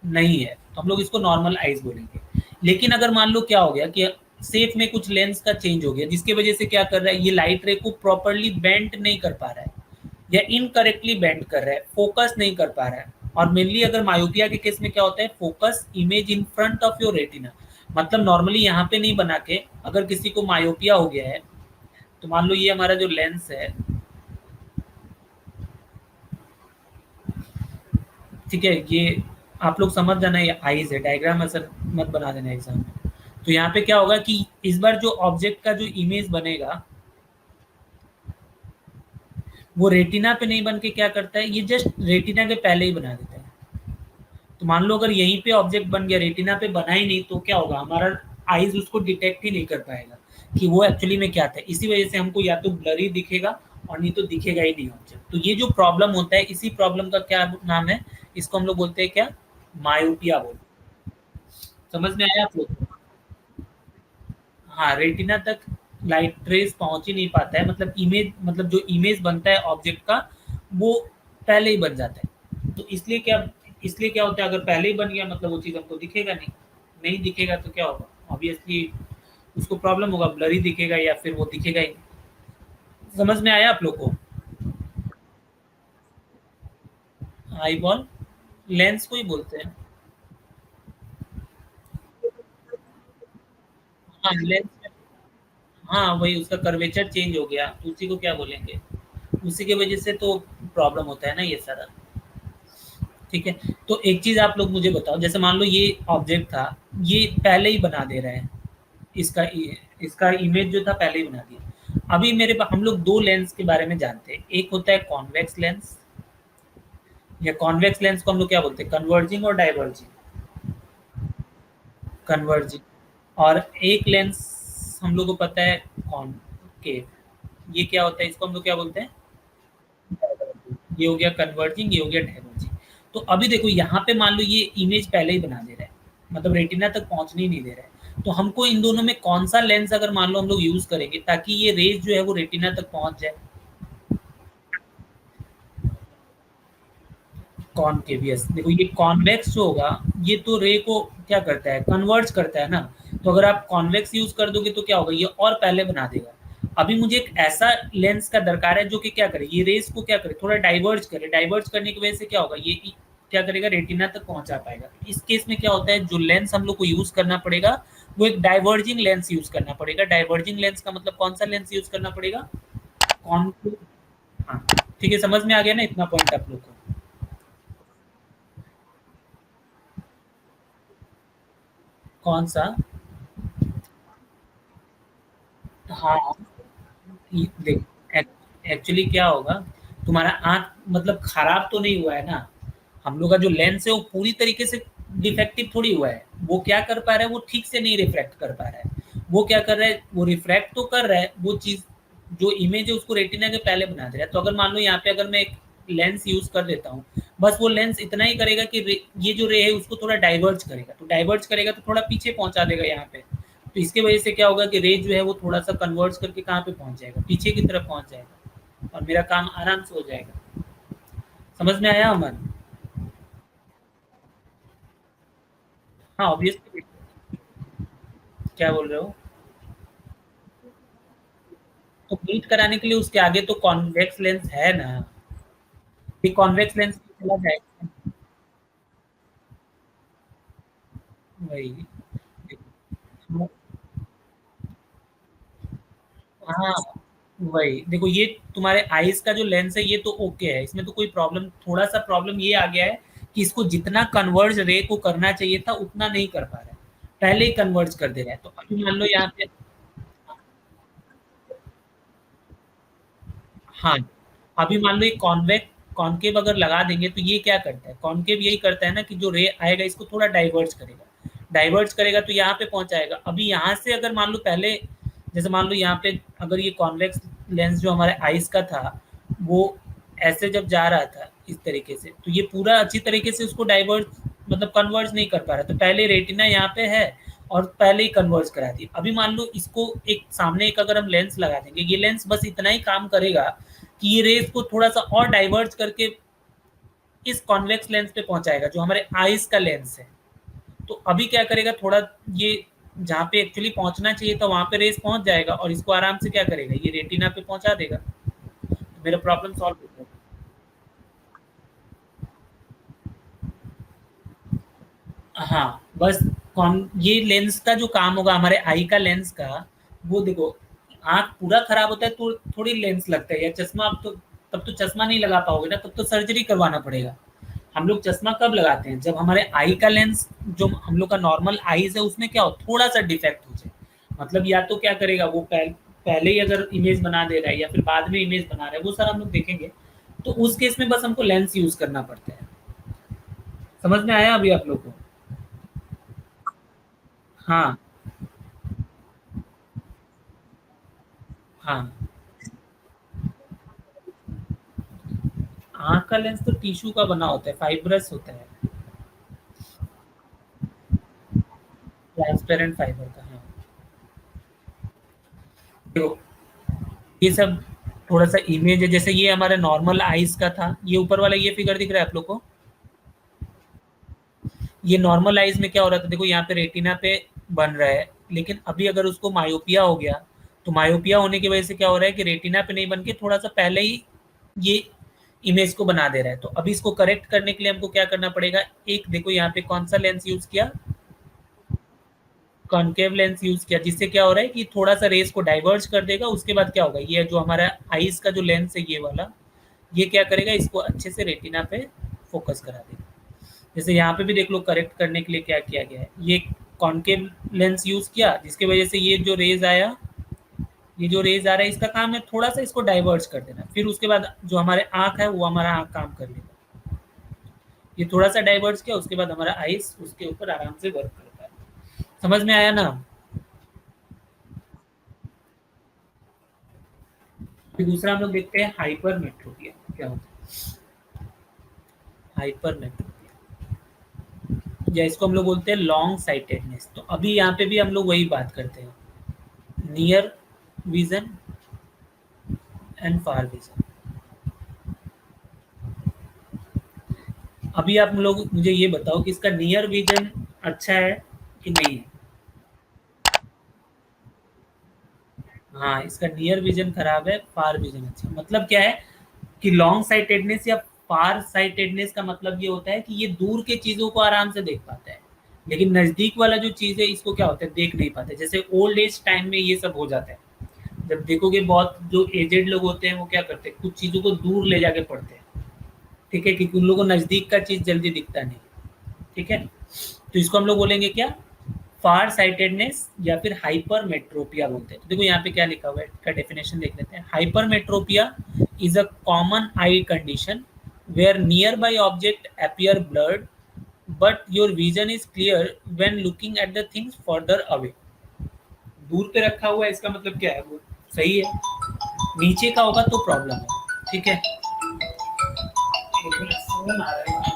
S1: नहीं है, तो हम लोग इसको नॉर्मल आईज बोलेंगे। लेकिन अगर मान लो क्या हो गया कि सेफ में कुछ लेंस का चेंज हो गया, जिसकी वजह से क्या कर रहा है, ये लाइट रे को प्रॉपरली बेंड नहीं कर पा रहा है, या इनकरेक्टली बेंड कर रहा है, फोकस नहीं कर पा रहा है। और मेनली अगर मायोपिया के केस में क्या होता है, focus image in front of your retina, मतलब नॉर्मली यहाँ पे नहीं बना के, अगर किसी को मायोपिया हो गया है, तो मान लो ये हमारा जो लेंस है, ठीक है, ये आप लोग समझ जाना, ये आईज है, डायग्राम ऐसा मत बना देना एग्जाम में। तो यहाँ पे क्या होगा कि इस बार जो ऑब्जेक्ट का जो इमेज बनेगा वो रेटिना पे नहीं बन के क्या करता है, ये जस्ट रेटिना के पहले ही बना देता है। तो मान लो अगर यहीं पे ऑब्जेक्ट बन गया, रेटिना पे बना ही नहीं, तो क्या होगा, हमारा आईज उसको डिटेक्ट ही नहीं कर पाएगा कि वो एक्चुअली में क्या था। इसी वजह से हमको या तो ब्लरी दिखेगा और नहीं तो दिखेगा ही नहीं ऑब्जेक्ट। तो ये जो प्रॉब्लम होता है, इसी प्रॉब्लम का क्या नाम है, इसको हम लोग बोलते हैं क्या, मायोपिया बोलते हैं। समझ में आया आप लोग? हाँ, रेटिना तक लाइट रेज पहुंच ही नहीं पाता है, मतलब इमेज, मतलब जो इमेज बनता है ऑब्जेक्ट का वो पहले ही बन जाता है। तो इसलिए क्या होता है, अगर पहले ही बन गया मतलब वो चीज़ हमको दिखेगा नहीं, नहीं दिखेगा तो क्या होगा, ऑब्वियसली उसको प्रॉब्लम होगा, ब्लरी दिखेगा या फिर वो दिखेगा ही नहीं। समझ में आया आप लोग को? आई बॉल लेंस को ही बोलते हैं। हाँ लेंस, हाँ वही, उसका कर्वेचर चेंज हो गया तो उसी को क्या बोलेंगे, उसी की वजह से तो प्रॉब्लम होता है ना ये सारा। ठीक है, तो एक चीज आप लोग मुझे बताओ, जैसे मान लो ये ऑब्जेक्ट था, ये पहले ही बना दे रहे हैं, इसका इसका इमेज जो था पहले ही बना दिया। अभी मेरे पास, हम लोग दो लेंस के बारे में जानते हैं, एक होता है कॉन्वेक्स लेंस, या कॉन्वेक्स लेंस को हम लोग क्या बोलते हैं, कन्वर्जिंग और डाइवर्जिंग, कन्वर्जिंग। और एक लेंस हम लोग को पता है कॉनकेव, ये क्या होता है, इसको हम लोग क्या बोलते हैं, ये हो गया कन्वर्जिंग, ये हो गया डाइवर्जिंग। तो अभी देखो यहाँ पे मान लो ये इमेज पहले ही बना दे रहा है, मतलब रेटिना तक पहुंचने ही नहीं दे रहा है, तो हमको इन दोनों में कौन सा लेंस अगर मान लो हम लोग यूज करेंगे ताकि ये रेज जो है वो रेटिना तक पहुंच जाए। कॉनकेवियस, देखो ये कॉन्वेक्स जो होगा, ये तो रे को क्या करता है, कन्वर्ज करता है ना। तो अगर आप कॉन्वेक्स यूज कर दोगे तो क्या होगा, ये और पहले बना देगा। अभी मुझे एक ऐसा लेंस का दरकार है जो कि क्या करे, ये रेस को क्या करे, थोड़ा डाइवर्ज करे, डाइवर्ज करने की वजह से क्या होगा, ये क्या करेगा, रेटिना तक पहुंचा पाएगा। इस केस में क्या होता है, जो लेंस हम लोग को यूज करना पड़ेगा वो एक डाइवर्जिंग लेंस यूज करना पड़ेगा। डाइवर्जिंग लेंस का मतलब कौन सा लेंस यूज करना पड़ेगा, कौन, हाँ ठीक है, समझ में आ गया ना इतना पॉइंट आप लोग को। कौन सा, हाँ, देख, एक्चुअली क्या होगा, तुम्हारा आंख मतलब खराब तो नहीं हुआ है ना, हम लोग का जो लेंस है वो पूरी तरीके से डिफेक्टिव थोड़ी हुआ है, वो क्या कर पा रहा है, वो ठीक से नहीं रिफ्रैक्ट कर पा रहा है। वो क्या कर रहा है, वो रिफ्रैक्ट तो कर रहा है, वो चीज जो इमेज है उसको रेटिना के पहले बना दे रहा है। तो अगर मान लो यहाँ पे अगर मैं एक लेंस यूज कर देता हूँ, बस वो लेंस इतना ही करेगा कि ये जो रे है उसको थोड़ा डाइवर्ज करेगा, तो डाइवर्ज करेगा तो थोड़ा पीछे पहुंचा देगा यहाँ पे। तो इसके वजह से क्या होगा कि रे जो है वो थोड़ा सा कन्वर्ज करके कहाँ पे पहुंच जाएगा, पीछे की तरफ पहुंच जाएगा, और मेरा काम आराम से हो जाएगा। समझ में आया अमन? हाँ ऑब्वियसली। क्या बोल रहे हो? तो मीट कराने के लिए उसके आगे तो कॉन्वेक्स लेंस है ना, ये कॉन्वेक्स लेंस चला जाएगा। वही, हाँ वही, देखो ये तुम्हारे आईज का जो लेंस है ये तो ओके है, इसमें तो कोई प्रॉब्लम, थोड़ा सा प्रॉब्लम ये आ गया है कि इसको जितना कन्वर्ज रे को करना चाहिए था उतना नहीं कर पा रहा है, पहले ही कन्वर्ज कर दे रहा है। तो अभी मान लो यहाँ पे, हाँ, अभी मान लो ये कॉन्केव अगर लगा देंगे तो ये क्या करता है, कॉन्केव यही करता है ना कि जो रे आएगा इसको थोड़ा डाइवर्ज करेगा, डाइवर्ज करेगा तो यहाँ पे पहुंचाएगा। अभी यहाँ से अगर मान लो पहले, जैसे मान लो यहाँ पे अगर ये कॉन्वेक्स लेंस जो हमारे आइस का था वो ऐसे जब जा रहा था इस तरीके से, तो ये पूरा अच्छी तरीके से उसको डाइवर्ज मतलब कन्वर्ज नहीं कर पा रहा, तो पहले रेटिना यहाँ पे है और पहले ही कन्वर्ज करा दी। अभी मान लो इसको एक सामने एक अगर हम लेंस लगा देंगे, ये लेंस बस इतना ही काम करेगा कि ये रेस को थोड़ा सा और डाइवर्ट करके इस कॉन्वेक्स लेंस पे पहुंचाएगा जो हमारे आईज का लेंस है। तो अभी क्या करेगा, थोड़ा ये जहाँ पे एक्चुअली पहुंचना चाहिए था वहां पे रेस पहुंच जाएगा और इसको आराम से क्या करेगा, ये रेटिना पे पहुंचा देगा। तो मेरा प्रॉब्लम सॉल्व हो जाएगा। हाँ, बस कौन ये लेंस का जो काम होगा हमारे आई का लेंस का, वो देखो, आंख पूरा खराब होता है तो थोड़ी लेंस लगता है या चश्मा, अब तो तब तो चश्मा नहीं लगा पाओगे ना, तब तो सर्जरी करवाना पड़ेगा। हम लोग चश्मा कब लगाते हैं, जब हमारे आई का लेंस जो हम लोग का नॉर्मल आईज है उसमें क्या हो, थोड़ा सा डिफेक्ट हो जाए। मतलब या तो क्या करेगा वो पहले ही अगर इमेज बना दे रहा है या फिर बाद में इमेज बना रहा है, वो सर हम लोग देखेंगे। तो उस केस में बस हमको लेंस यूज करना पड़ता है। समझ में आया अभी आप लोग को? हाँ। हाँ, आँख का लेंस तो टिश्यू का बना होता है, फाइब्रस होता है, ट्रांसपेरेंट फाइबर का। हाँ, तो ये सब थोड़ा सा इमेज है, जैसे ये हमारा नॉर्मल आइज का था, ये ऊपर वाला ये फिगर दिख रहा है आप लोग को। ये नॉर्मल आइज में क्या हो रहा था, देखो यहाँ पे रेटिना पे बन रहा है, लेकिन अभी अगर उसको मायोपिया हो गया, तो मायोपिया होने की वजह से क्या हो रहा है कि रेटिना पे नहीं बन के थोड़ा सा पहले ही ये इमेज को बना दे रहा है। तो अभी इसको करेक्ट करने के लिए हमको क्या करना पड़ेगा, एक देखो यहाँ पे कौन सा लेंस यूज किया, कॉनकेव लेंस यूज किया, जिससे क्या हो रहा है कि थोड़ा सा रेस को डाइवर्ज कर देगा। उसके बाद क्या होगा, ये जो हमारा आईज का जो लेंस है ये वाला, ये क्या करेगा, इसको अच्छे से रेटिना पे फोकस करा देगा। जैसे यहाँ पे भी देख लो, करेक्ट करने के लिए क्या किया गया है, ये कॉनकेव लेंस यूज किया जिसकी वजह से ये जो रेज आया, ये जो रेज आ रहा है इसका काम है थोड़ा सा इसको डाइवर्ज कर देना। फिर उसके बाद जो हमारे आंख है वो हमारा आंख काम कर लेगा। ये थोड़ा सा डाइवर्ज किया, उसके बाद हमारा आइस उसके ऊपर आराम से वर्क करता है। समझ में आया ना? फिर दूसरा हम लोग देखते हैं हाइपर मेट्रोपिया क्या होता है। हाइपर मेट्रोपिया या इसको हम लोग बोलते हैं लॉन्ग साइटेडनेस। तो अभी यहाँ पे भी हम लोग वही बात करते हैं, near vision and far vision. अभी आप लोग मुझे ये बताओ कि इसका नियर विजन अच्छा है कि नहीं है। हाँ, इसका नियर विजन खराब है, फार विजन अच्छा है। मतलब क्या है कि लॉन्ग साइटेडनेस या फार साइटेडनेस का मतलब ये होता है कि ये दूर के चीजों को आराम से देख पाता है, लेकिन नजदीक वाला जो चीज है इसको क्या होता है, देख नहीं पाते। जैसे ओल्ड एज टाइम में ये सब हो जाता है। जब देखोगे बहुत जो एजेड लोग होते हैं वो क्या करते हैं, कुछ चीजों को दूर ले जाके पढ़ते हैं। ठीक है, क्योंकि उन लोगों को नजदीक का चीज जल्दी दिखता नहीं। ठीक है, तो इसको हम लोग बोलेंगे क्या, फार साइटेडनेस या फिर हाइपर मेट्रोपिया बोलते हैं। तो देखो यहाँ पे क्या लिखा हुआ है, इसका डेफिनेशन देख लेते हैं। Hypermetropia is a common eye condition where nearby object appear blurred but your vision is clear when looking at the things further away. दूर पे रखा हुआ है इसका मतलब क्या है, वो सही है, नीचे का होगा तो प्रॉब्लम है। ठीक है, फोन आ रहा है।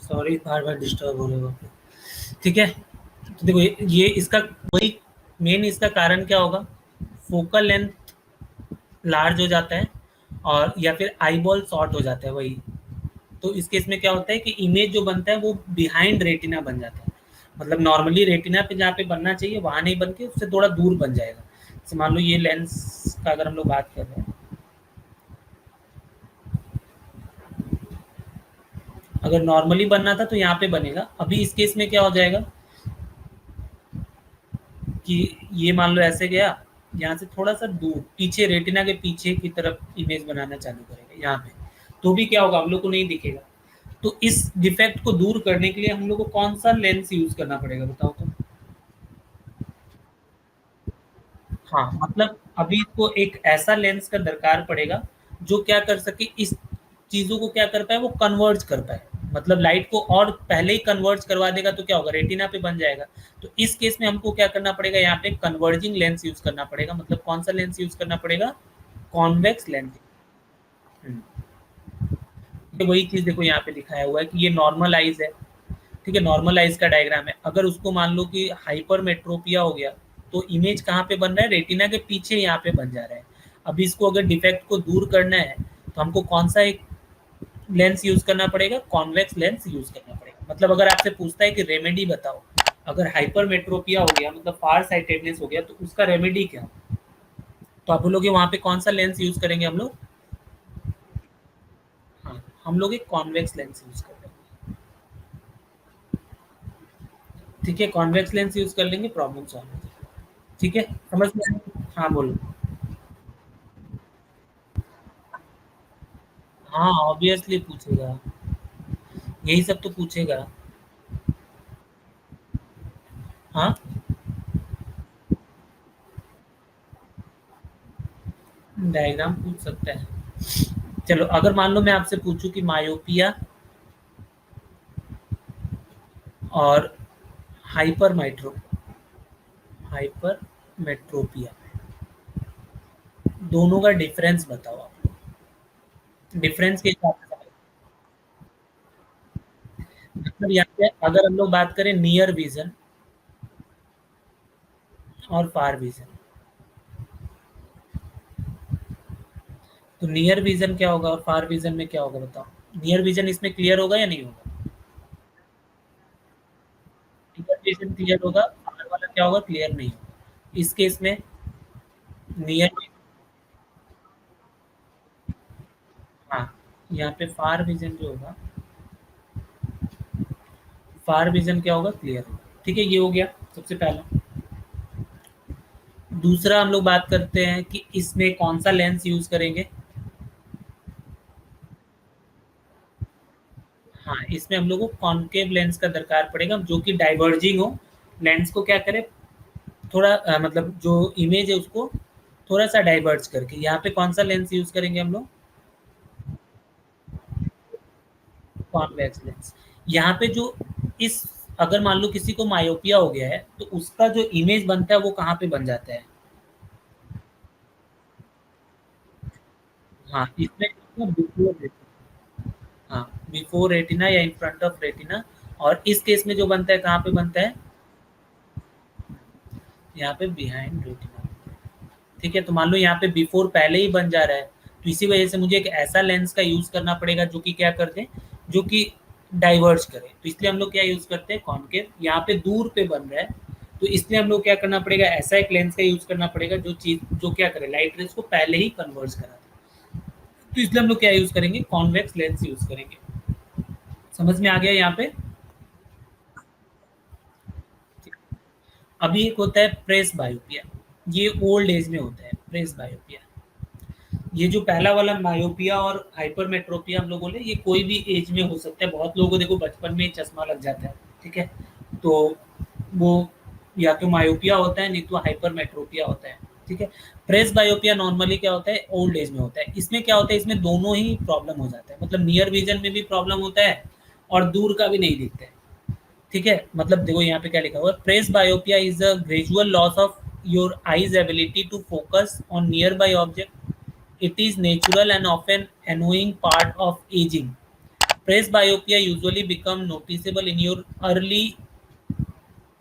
S1: सॉरी, बार बार डिस्टर्ब हो रहे हो। ठीक है, तो देखो ये इसका वही मेन इसका कारण क्या होगा, फोकल लेंथ लार्ज हो जाता है और या फिर आई बॉल शॉर्ट हो जाता है वही। तो इस केस में क्या होता है कि इमेज जो बनता है वो बिहाइंड रेटिना बन जाता है। मतलब नॉर्मली रेटिना पे जहाँ पे बनना चाहिए वहां नहीं बन के उससे थोड़ा दूर बन जाएगा। जैसे मान लो ये लेंस का अगर हम लोग बात कर रहे हैं, अगर नॉर्मली बनना था तो यहाँ पे बनेगा। अभी इस केस में क्या हो जाएगा कि ये मान लो ऐसे गया, यहाँ से थोड़ा सा दूर पीछे रेटिना के पीछे की तरफ इमेज बनाना चालू करेगा यहाँ पे, तो भी क्या होगा हम लोग को नहीं दिखेगा। तो इस डिफेक्ट को दूर करने के लिए हम लोग को कौन सा लेंस यूज करना पड़ेगा बताओ तो। हाँ, मतलब अभी इसको एक ऐसा लेंस का दरकार पड़ेगा जो क्या कर सके, इस चीजों को क्या कर पाए, वो कन्वर्ज कर पाए। मतलब लाइट को और पहले ही कन्वर्ज करवा देगा तो क्या होगा, रेटिना पे बन जाएगा। तो इस केस में हमको क्या करना पड़ेगा, यहाँ पे कन्वर्जिंग लेंस यूज करना पड़ेगा। मतलब कौन सा लेंस यूज करना पड़ेगा, कॉन्वेक्स लेंस। ये वही चीज देखो यहाँ पे दिखाया हुआ है कि ये नॉर्मल आइज है। ठीक है, नॉर्मल आइज का डायग्राम है। अगर उसको मान लो कि हाइपरमेट्रोपिया हो गया तो इमेज कहाँ पे बन रहा है, रेटिना के पीछे यहाँ पे बन जा रहा है। अभी इसको अगर डिफेक्ट को दूर करना है तो हमको कौन सा एक लेंस यूज करना पड़ेगा, कॉन्वेक्स लेंस यूज करना पड़ेगा। मतलब अगर आपसे पूछता है कि रेमेडी बताओ, अगर हाइपरमेट्रोपिया हो गया मतलब फार साइटेडनेस हो गया तो उसका रेमेडी क्या, तो आप बोलोगे वहां पे कौन सा लेंस यूज करेंगे हम लोग। हाँ, हम लोग एक कॉन्वेक्स लेंस यूज कर लेंगे। ठीक है, कॉन्वेक्स लेंस यूज कर लेंगे, प्रॉब्लम सॉल्व हो जाएगी। ठीक है, समझ में आया? हाँ बोलो। हाँ ऑब्वियसली पूछेगा, यही सब तो पूछेगा। हाँ, डायग्राम पूछ सकता है। चलो अगर मान लो मैं आपसे पूछूं कि मायोपिया और हाइपर माइट्रो हाइपर मेट्रोपिया दोनों का डिफरेंस बताओ आप। डिफरेंस के हिसाब से मतलब यहाँ पे अगर हम लोग बात करें नियर विजन और फार विजन, तो नियर विजन क्या होगा और फार विजन में क्या होगा बताओ। नियर विजन इसमें क्लियर होगा या नहीं होगा। नियर विजन क्लियर होगा, फार वाला क्या होगा, क्लियर नहीं होगा। इस केस में नियर, हाँ, यहाँ पे फार विजन जो होगा, फार विजन क्या होगा, क्लियर होगा। ठीक है, ये हो गया सबसे पहला। दूसरा हम लोग बात करते हैं कि इसमें कौन सा लेंस यूज करेंगे। हाँ, इसमें हम लोग को कॉनकेव लेंस का दरकार पड़ेगा जो कि डाइवर्जिंग हो, लेंस को क्या करे, थोड़ा मतलब जो इमेज है उसको थोड़ा सा डाइवर्ज करके। यहाँ पे कौन सा लेंस यूज करेंगे हम लोग, कॉन्वेक्स लेंस। यहाँ पे जो इस, अगर मान लो किसी को मायोपिया हो गया है तो उसका जो इमेज बनता है वो कहाँ पे बन जाता है। हाँ, इसमें बिफोर रेटिना, हाँ बिफोर रेटिना या इन फ्रंट ऑफ रेटिना। और इस केस में जो बनता है कहाँ पे बनता है, यहाँ पे बिहाइंड रेटिना। ठीक है, तो मान लो यहाँ पे बिफोर पहले ही बन जा रहा है, तो इसी वजह से मुझे एक ऐसा लेंस का यूज करना पड़ेगा जो कि क्या कर दे, जो कि डाइवर्ज करे। तो इसलिए हम लोग क्या यूज करते हैं, कॉनकेव। यहाँ पे दूर पे बन रहा है तो इसलिए हम लोग क्या करना पड़ेगा, ऐसा एक लेंस का यूज करना पड़ेगा जो चीज जो क्या करे, लाइट रेस को पहले ही कन्वर्ज करा दे। तो इसलिए हम लोग क्या यूज करेंगे, कॉन्वेक्स लेंस यूज करेंगे। समझ में आ गया यहाँ पे। अभी एक होता है प्रेस बायोपिया, ये ओल्ड एज में होता है प्रेस बायोपिया। ये जो पहला वाला मायोपिया और हाइपरमेट्रोपिया हम लोग बोले, ये कोई भी एज में हो सकता है। बहुत लोगों को देखो बचपन में ही चश्मा लग जाता है। ठीक है, तो वो या तो मायोपिया होता है नहीं तो हाइपरमेट्रोपिया होता है। ठीक है, प्रेस बायोपिया नॉर्मली क्या होता है, ओल्ड एज में होता है। इसमें क्या होता है, इसमें दोनों ही प्रॉब्लम हो जाता है। मतलब नियर विजन में भी प्रॉब्लम होता है और दूर का भी नहीं दिखता है। ठीक है, मतलब देखो यहाँ पे क्या लिखा हुआ है, presbyopia is a gradual loss of your eye's ability to focus on nearby object. It is natural and often annoying part of aging. Presbyopia बायोपिया usually become noticeable in your early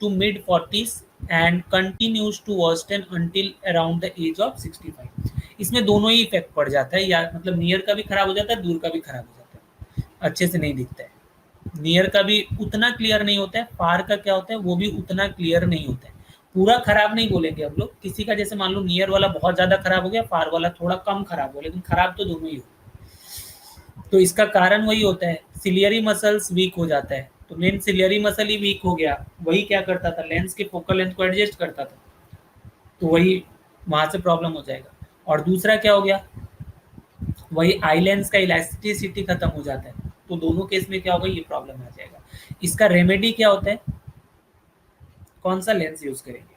S1: to mid 40s and continues to worsen until around the age of 65. इसमें दोनों ही इफेक्ट पड़ जाता है, या मतलब नियर का भी खराब हो जाता है, दूर का भी खराब हो जाता है, अच्छे से नहीं दिखता है। नियर का भी उतना क्लियर नहीं होता है, फार का क्या होता है वो भी उतना क्लियर नहीं होता है। पूरा खराब नहीं बोलेंगे हम लोग, किसी का जैसे मान लो नियर वाला बहुत ज्यादा खराब हो गया, फार वाला थोड़ा कम खराब हो, लेकिन खराब तो दोनों ही हो। तो इसका कारण वही होता है, सिलियरी मसल्स वीक हो जाता है। तो मेन सिलियरी मसल ही वीक हो गया, वही क्या करता था, लेंस के फोकल लेंथ को एडजस्ट करता था, तो वही वहां से प्रॉब्लम हो जाएगा। और दूसरा क्या हो गया, वही आई लेंस का इलास्टिसिटी खत्म हो जाता है, तो दोनों केस में क्या होगा, ये प्रॉब्लम आ जाएगा। इसका रेमेडी क्या होता है, कौन सा लेंस यूज करेंगे?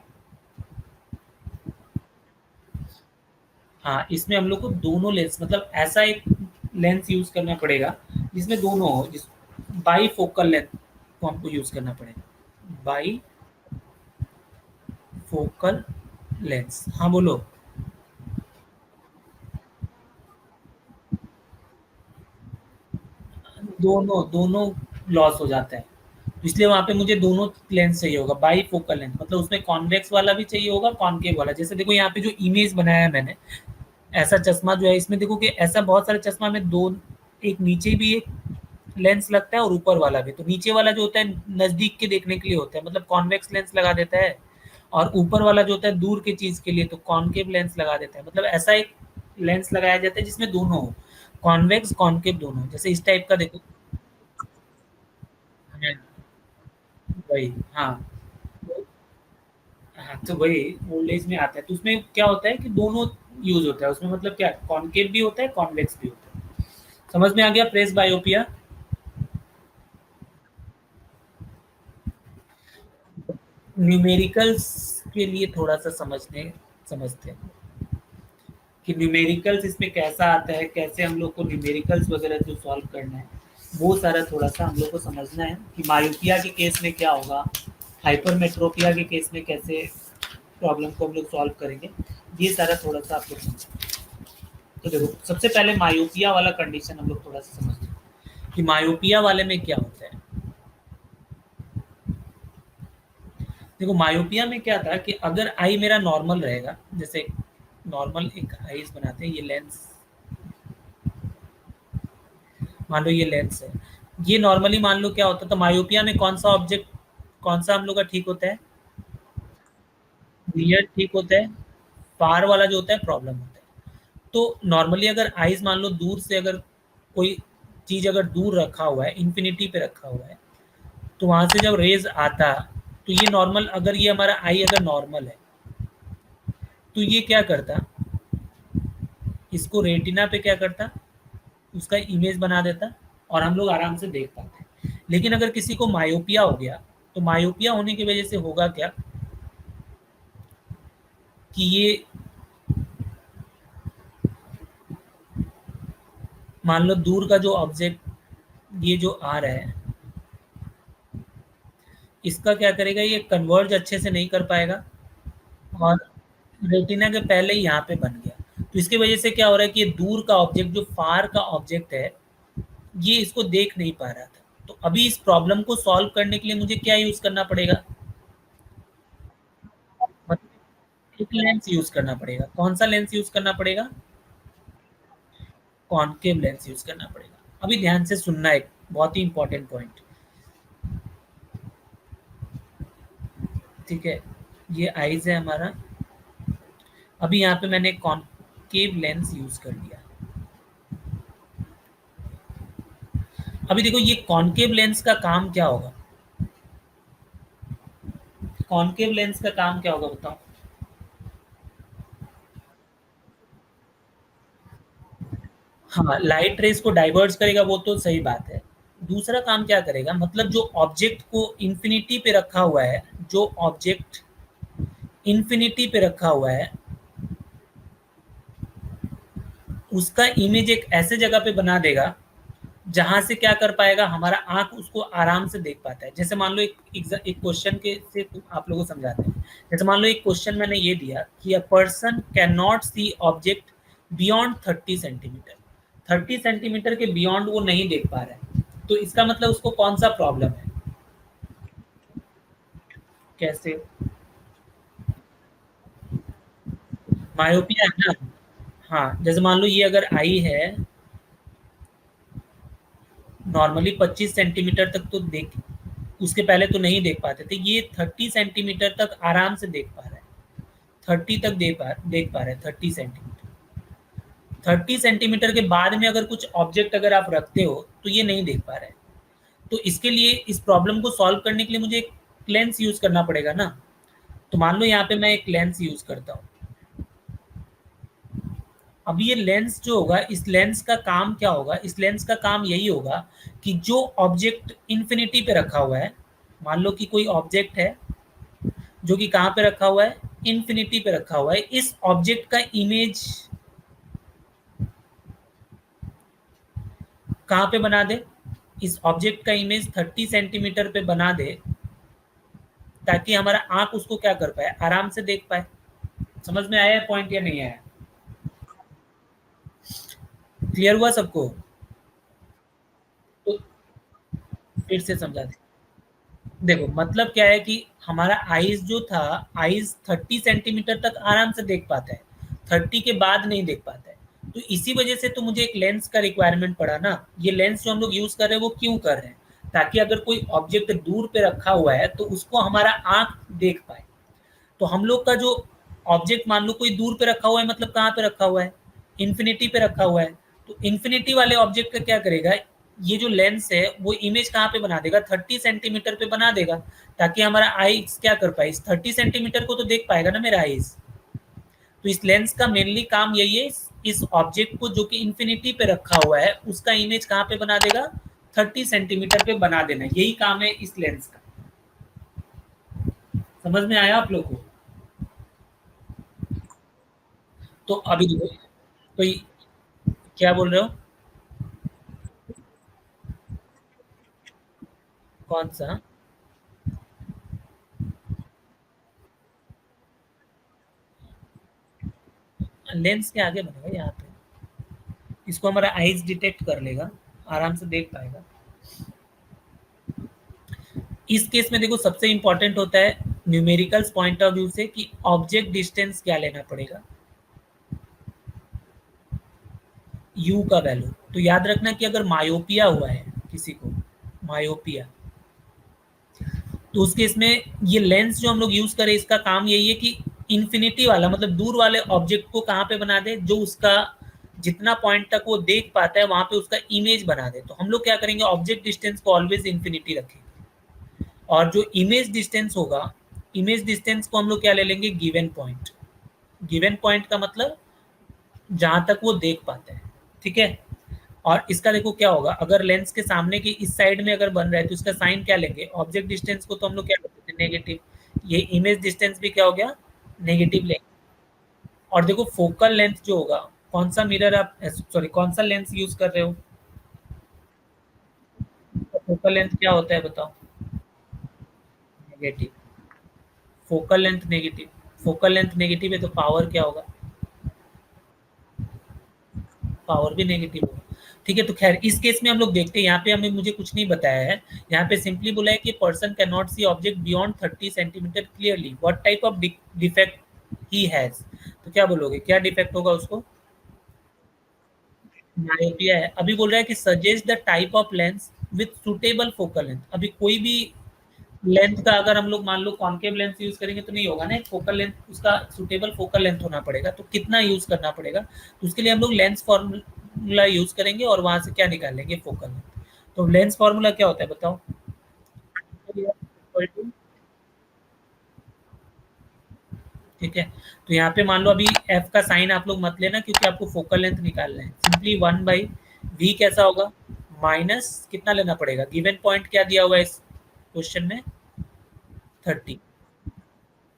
S1: हाँ, इसमें हम लोग को दोनों लेंस, मतलब ऐसा एक लेंस यूज करना पड़ेगा जिसमें दोनों हो, जिस बाई फोकल लेंथ को हमको यूज करना पड़ेगा। बाई फोकल लेंस, हाँ बोलो। दोनों दोनों लॉस हो जाता है, तो इसलिए वहां पे मुझे दोनों लेंस चाहिए होगा, बाई फोकल लेंस, मतलब उसमें कॉन्वेक्स वाला भी चाहिए होगा, कॉनकेव वाला। जैसे देखो यहाँ पे जो इमेज बनाया है मैंने, ऐसा चश्मा जो है, इसमें देखो कि ऐसा बहुत सारे चश्मा में दो, एक नीचे भी एक लेंस लगता है और ऊपर वाला भी। तो नीचे वाला जो होता है नजदीक के देखने के लिए होता है, मतलब कॉन्वेक्स लेंस लगा देता है, और ऊपर वाला जो होता है दूर की चीज के लिए, तो कॉनकेव लेंस लगा देता है। मतलब ऐसा एक लेंस लगाया जाता है जिसमें दोनों हो, कॉन्वेक्स कॉनकेव दोनों, जैसे इस टाइप का देखो। हाँ, वही, हाँ। हाँ, तो वही ओल्ड एज में आता है, तो उसमें क्या होता है कि दोनों यूज होता है उसमें, मतलब क्या, कॉनकेव भी होता है, कॉन्वेक्स भी होता है। समझ में आ गया प्रेस बायोपिया? न्यूमेरिकल्स के लिए थोड़ा सा समझते हैं कि न्यूमेरिकल्स इसमें कैसा आता है, कैसे हम लोग को न्यूमेरिकल्स वगैरह जो सॉल्व करना है, वो सारा थोड़ा सा हम लोग को समझना है कि मायोपिया के केस में क्या होगा, हाइपरमेट्रोपिया के केस में कैसे प्रॉब्लम को हम लोग सॉल्व करेंगे, ये सारा थोड़ा सा आप लोग समझें। तो देखो, सबसे पहले मायोपिया वाला कंडीशन हम लोग थोड़ा सा समझते हैं कि मायोपिया वाले में क्या होता है। देखो, मायोपिया में क्या था कि अगर आई मेरा नॉर्मल रहेगा, जैसे नॉर्मल एक आईज बनाते हैं, ये लेंस, मान लो ये लेंस है, ये नॉर्मली मान लो क्या होता है, तो मायोपिया में कौन सा ऑब्जेक्ट, कौन सा हम लोग का ठीक होता है, नियर ठीक होता है, फार वाला जो होता है प्रॉब्लम होता है। तो नॉर्मली अगर आइज मान लो दूर से, अगर कोई चीज अगर दूर रखा हुआ है, इंफिनिटी पे रखा हुआ है, तो वहां से जब रेज आता, तो ये नॉर्मल, अगर ये हमारा आई अगर नॉर्मल है, तो ये क्या करता, इसको रेटिना पे क्या करता, उसका इमेज बना देता, और हम लोग आराम से देख पाते। लेकिन अगर किसी को मायोपिया हो गया, तो मायोपिया होने की वजह से होगा क्या, कि ये मान लो दूर का जो ऑब्जेक्ट ये जो आ रहा है, इसका क्या करेगा, ये कन्वर्ज अच्छे से नहीं कर पाएगा, और रेटिना के पहले ही यहाँ पे बन गया। तो इसकी वजह से क्या हो रहा है कि ये दूर का ऑब्जेक्ट, जो फार का ऑब्जेक्ट है, ये इसको देख नहीं पा रहा था। तो अभी इस प्रॉब्लम को सॉल्व करने के लिए मुझे क्या यूज करना पड़ेगा, मतलब एक लेंस यूज करना पड़ेगा। कौन सा लेंस यूज करना पड़ेगा, कॉनकेव लेंस यूज करना पड़ेगा। अभी ध्यान से सुनना, एक बहुत ही इंपॉर्टेंट पॉइंट, ठीक है। ये आईज है हमारा, अभी यहाँ पे मैंने कॉनकेव लेंस यूज कर लिया। अभी देखो, ये कॉनकेव लेंस का काम क्या होगा, कॉनकेव लेंस का काम क्या होगा बताओ? हाँ, लाइट रेस को डाइवर्ज करेगा, वो तो सही बात है। दूसरा काम क्या करेगा, मतलब जो ऑब्जेक्ट को इंफिनिटी पे रखा हुआ है, जो ऑब्जेक्ट इंफिनिटी पे रखा हुआ है, उसका इमेज एक ऐसे जगह पे बना देगा जहां से क्या कर पाएगा, हमारा आंख उसको आराम से देख पाता है। जैसे मान लो एक क्वेश्चन के से आप लोगों को समझाते हैं। जैसे मान लो एक क्वेश्चन मैंने ये दिया कि a person can not see object beyond 30 centimetre, 30 centimetre के बियॉन्ड वो नहीं देख पा रहा है। तो इसका मतलब उसको कौन सा प्रॉब्लम है? कैसे? मायोपिया है ना? हाँ, जैसे मान लो ये अगर आई है, नॉर्मली 25 सेंटीमीटर तक तो देख, उसके पहले तो नहीं देख पाते थे, ये 30 सेंटीमीटर तक आराम से देख पा रहा है। 30 तक देख पा रहे हैं, 30 सेंटीमीटर। 30 सेंटीमीटर के बाद में अगर कुछ ऑब्जेक्ट अगर आप रखते हो तो ये नहीं देख पा रहे हैं। तो इसके लिए, इस प्रॉब्लम को सॉल्व करने के लिए मुझे एक लेंस यूज करना पड़ेगा ना। तो मान लो यहाँ पे मैं एक लेंस यूज करता हूँ। अब ये लेंस जो होगा, इस लेंस का काम क्या होगा? इस लेंस का काम यही होगा कि जो ऑब्जेक्ट इन्फिनिटी पे रखा हुआ है, मान लो कि कोई ऑब्जेक्ट है जो कि कहाँ पे रखा हुआ है, इन्फिनिटी पे रखा हुआ है, इस ऑब्जेक्ट का इमेज कहाँ पे बना दे, इस ऑब्जेक्ट का इमेज 30 सेंटीमीटर पे बना दे, ताकि हमारा आंख उसको क्या कर पाए, आराम से देख पाए। समझ में आया पॉइंट या नहीं आया? क्लियर हुआ सबको? तो फिर से समझा दे। देखो मतलब क्या है कि हमारा आईज जो था, आईज 30 सेंटीमीटर तक आराम से देख पाता है, 30 के बाद नहीं देख पाता है। तो इसी वजह से तो मुझे एक लेंस का रिक्वायरमेंट पड़ा ना। ये लेंस जो हम लोग यूज कर रहे हैं वो क्यों कर रहे हैं? ताकि अगर कोई ऑब्जेक्ट दूर पे रखा हुआ है तो उसको हमारा आंख देख पाए। तो हम लोग का जो ऑब्जेक्ट, मान लो कोई दूर पे रखा हुआ है, मतलब कहाँ पे रखा हुआ है, इन्फिनिटी पे रखा हुआ है। तो इन्फिनिटी वाले ऑब्जेक्ट का क्या करेगा, ये जो लेंस है वो इमेज कहाँ पे बना देगा, 30 सेंटीमीटर पे बना देगा, ताकि हमारा आईज क्या कर पाए, 30 सेंटीमीटर को तो देख पाएगा ना मेरा आईज। तो इस लेंस का मेनली काम यही है, इस ऑब्जेक्ट को जो कि इन्फिनिटी पे रखा हुआ है उसका इमेज कहाँ पे बना देगा, 30 सेंटीमीटर पे बना देना, यही काम है इस लेंस का। समझ में आया आप लोग को? तो अभी देखो, तो क्या बोल रहे हो? कौन सा? लेंस के आगे बनेगा यहाँ पे, इसको हमारा आईज डिटेक्ट कर लेगा, आराम से देख पाएगा। इस केस में देखो सबसे इंपॉर्टेंट होता है न्यूमेरिकल्स पॉइंट ऑफ व्यू से कि ऑब्जेक्ट डिस्टेंस क्या लेना पड़ेगा, यू का वैल्यू। तो याद रखना कि अगर मायोपिया हुआ है किसी को, मायोपिया, तो उस केस में ये लेंस जो हम लोग यूज करें इसका काम यही है कि इन्फिनिटी वाला, मतलब दूर वाले ऑब्जेक्ट को कहाँ पे बना दे, जो उसका जितना पॉइंट तक वो देख पाता है वहां पे उसका इमेज बना दे। तो हम लोग क्या करेंगे, ऑब्जेक्ट डिस्टेंस को ऑलवेज इन्फिनिटी रखेंगे, और जो इमेज डिस्टेंस होगा, इमेज डिस्टेंस को हम लोग क्या ले लेंगे, गिवन पॉइंट। गिवन पॉइंट का मतलब जहां तक वो देख पाता है, ठीक है। और इसका देखो क्या होगा, अगर लेंस के सामने की इस साइड में अगर बन रहा है तो इसका साइन क्या लेंगे, ऑब्जेक्ट डिस्टेंस को तो हम लोग क्या करते थे, नेगेटिव। ये इमेज डिस्टेंस भी क्या हो गया, नेगेटिव लेंगे। और देखो फोकल लेंथ जो होगा, कौन सा मिरर आप, सॉरी कौन सा लेंस यूज कर रहे हो, फोकल लेंथ क्या होता है बताओ? Negative. Focal length negative, focal length negative है तो पावर क्या होगा, पावर भी नेगेटिव होगा। ठीक है, तो खैर इस केस में हम लोग देखते हैं, यहाँ पे हमें, मुझे कुछ नहीं बताया है। यहाँ पे सिंपली बोला है कि person can not see object beyond 30 centimetre clearly, what type of defect he has. तो क्या बोलोगे, क्या डिफेक्ट होगा उसको? मायोपिया है। अभी बोल रहा है कि suggest the type of lens with suitable focal length. अभी कोई भी लेंथ का अगर हम लोग मान लो कॉन्केव लेंस यूज करेंगे तो नहीं होगा ना, फोकल लेंथ, उसका सुटेबल फोकल लेंथ होना पड़ेगा। तो कितना यूज करना पड़ेगा, तो उसके लिए हम लोग लेंस फॉर्मूला यूज करेंगे और वहां से क्या निकाल लेंगे, फोकल लेंथ। तो लेंस फॉर्मूला क्या होता है बताओ? ठीक है, तो यहाँ पे मान लो अभी एफ का साइन आप लोग मत लेना, क्योंकि आपको फोकल लेंथ निकालना है। सिंपली 1/v कैसा होगा, माइनस कितना लेना पड़ेगा, गिवन पॉइंट क्या दिया हुआ है इस क्वेश्चन में, 30।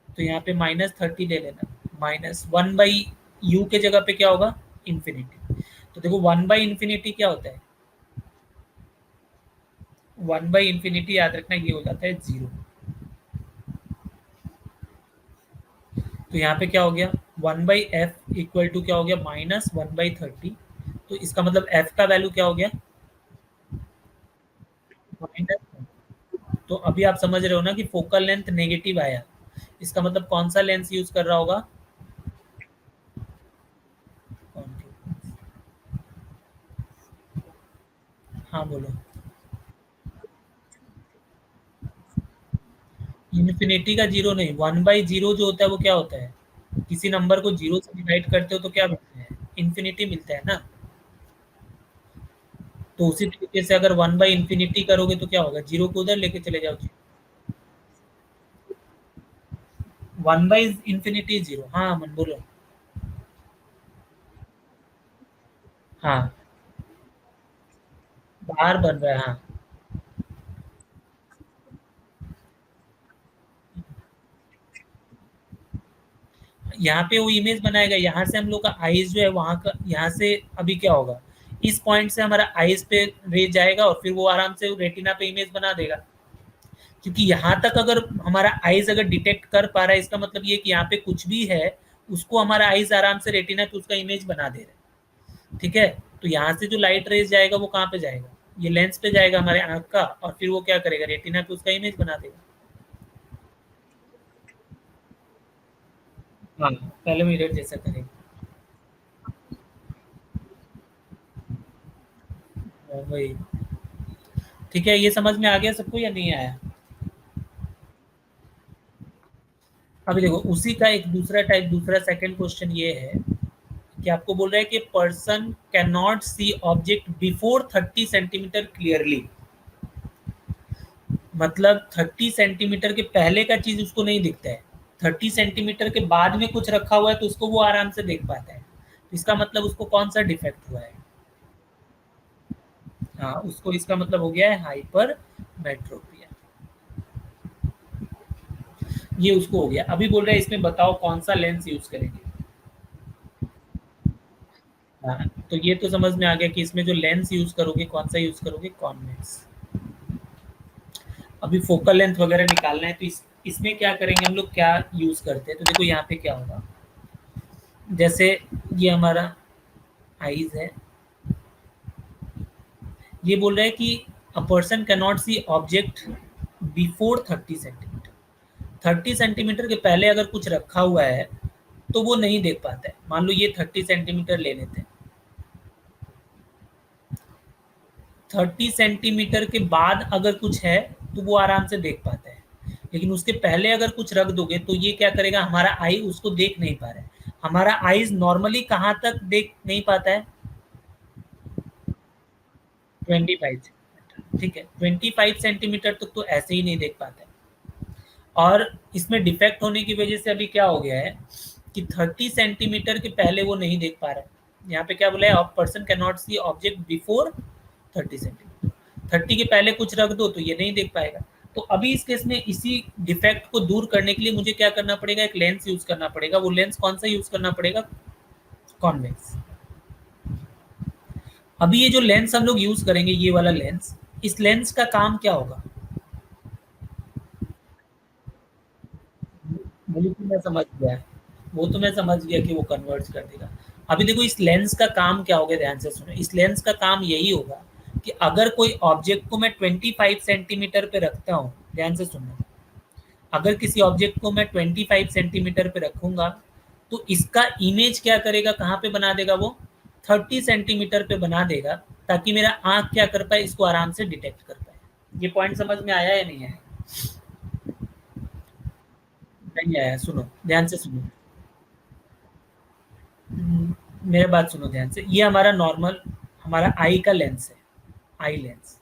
S1: तो यहाँ पे -30 ले लेना, -1/u के जगह पे क्या होगा, इंफिनिटी। तो देखो 1/इंफिनिटी क्या होता है, 1/इंफिनिटी याद रखना ये हो जाता है 0। तो यहाँ पे क्या हो गया, 1/f इक्वल टू क्या हो गया, -1/30। तो इसका मतलब f का वैल्यू क्या हो गया, माइनस। तो अभी आप समझ रहे हो ना कि फोकल लेंथ नेगेटिव आया, इसका मतलब कौन सा लेंस यूज कर रहा होगा? हाँ बोलो। इन्फिनिटी का जीरो नहीं, 1/0 जो होता है वो क्या होता है? किसी नंबर को जीरो से डिवाइड करते हो तो क्या मिलता है? इन्फिनिटी मिलता है ना। तो उसी तरीके से अगर 1/इंफिनिटी करोगे तो क्या होगा? जीरो को उधर लेके चले जाओ। 1/इंफिनिटी जीरो, हाँ मन बोलो। हाँ, बाहर बन रहा है, हाँ। यहाँ पे वो इमेज बनाएगा, यहाँ से हम लोग का आईज जो है वहां का, यहाँ से अभी क्या होगा, इस पॉइंट से हमारा आईज पे रे जाएगा और फिर वो आराम से रेटिना पे इमेज बना देगा। क्योंकि यहाँ तक अगर हमारा आईज अगर डिटेक्ट कर पा रहा है, इसका मतलब ये कि यहाँ पे कुछ भी है, उसको हमारा आईज आराम से रेटिना पे उसका इमेज बना दे रहा है। ठीक है। तो यहाँ से जो लाइट रेज जाएगा वो कहाँ पे जाएगा? ये लेंस पे जाएगा हमारे आंख का, और फिर वो क्या करेगा? रेटिना पे उसका इमेज बना देगा। हाँ, पहले मिरर जैसा करेगा। वही। ठीक है, ये समझ में आ गया सबको या नहीं आया? अभी देखो, उसी का एक दूसरा टाइप, दूसरा सेकंड क्वेश्चन ये है कि आपको बोल रहा है कि person can not see object before 30 centimetre clearly. मतलब 30 सेंटीमीटर के पहले का चीज उसको नहीं दिखता है, 30 सेंटीमीटर के बाद में कुछ रखा हुआ है तो उसको वो आराम से देख पाता है। तो इसका मतलब उसको कौन सा डिफेक्ट हुआ है? हाँ, उसको, इसका मतलब हो गया है हाइपर मेट्रोपिया। ये उसको हो गया। अभी बोल रहे हैं इसमें बताओ कौन सा लेंस यूज करेंगे। हाँ, तो ये तो समझ में आ गया कि इसमें जो लेंस यूज करोगे कौन सा यूज करोगे? कॉन्वेक्स। अभी फोकल लेंथ वगैरह निकालना है तो इसमें क्या करेंगे हम लोग, क्या यूज करते हैं? तो देखो यहाँ पे क्या होगा, जैसे ये हमारा आईज है, ये बोल रहा है कि a person can not see object before 30 centimetre. 30 centimetre के पहले अगर कुछ रखा हुआ है तो वो नहीं देख पाता है। मान लो ये 30 सेंटीमीटर ले लेते हैं, 30 सेंटीमीटर के बाद अगर कुछ है तो वो आराम से देख पाता है। लेकिन उसके पहले अगर कुछ रख दोगे तो ये क्या करेगा, हमारा आई उसको देख नहीं पा रहा है। हमारा आईज नॉर्मली कहाँ तक देख नहीं पाता है? 25 सेंटीमीटर। ठीक है, 25 सेंटीमीटर तक तो ऐसे ही नहीं देख पाता है। और इसमें डिफेक्ट होने की वजह से अभी क्या हो गया है कि 30 सेंटीमीटर के पहले वो नहीं देख पा रहा है। यहाँ पे क्या बोला है? Person can not see object before 30 centimetre. 30 के पहले कुछ रख दो तो ये नहीं देख पाएगा। तो अभी इस केस में इसी डिफेक्ट को दूर करने के लिए मुझे क्या करना पड़ेगा? एक लेंस यूज करना पड़ेगा। वो लेंस कौन सा यूज करना पड़ेगा? कॉन्वेक्स। अभी ये जो लेंस हम लोग यूज करेंगे, ये वाला लेंस, इस लेंस का काम क्या होगा? वो तो मैं समझ गया, वो तो मैं समझ गया कि वो कन्वर्ट कर देगा। अभी देखो इस लेंस का काम क्या होगा, ध्यान से सुनो। इस लेंस का काम यही होगा कि अगर कोई ऑब्जेक्ट को मैं 25 सेंटीमीटर पे रखता हूँ, ध्यान से सुनना, अगर किसी ऑब्जेक्ट को मैं 25 सेंटीमीटर पे रखूंगा तो इसका इमेज क्या करेगा, कहाँ पे बना देगा वो? 30 सेंटीमीटर पे बना देगा, ताकि मेरा आंख क्या कर पाए, इसको आराम से डिटेक्ट कर पाए। ये पॉइंट समझ में आया या नहीं आया? नहीं आया? सुनो ध्यान से सुनो। मेरे बात सुनो ध्यान से। ये हमारा नॉर्मल, हमारा आई का लेंस है, आई लेंस।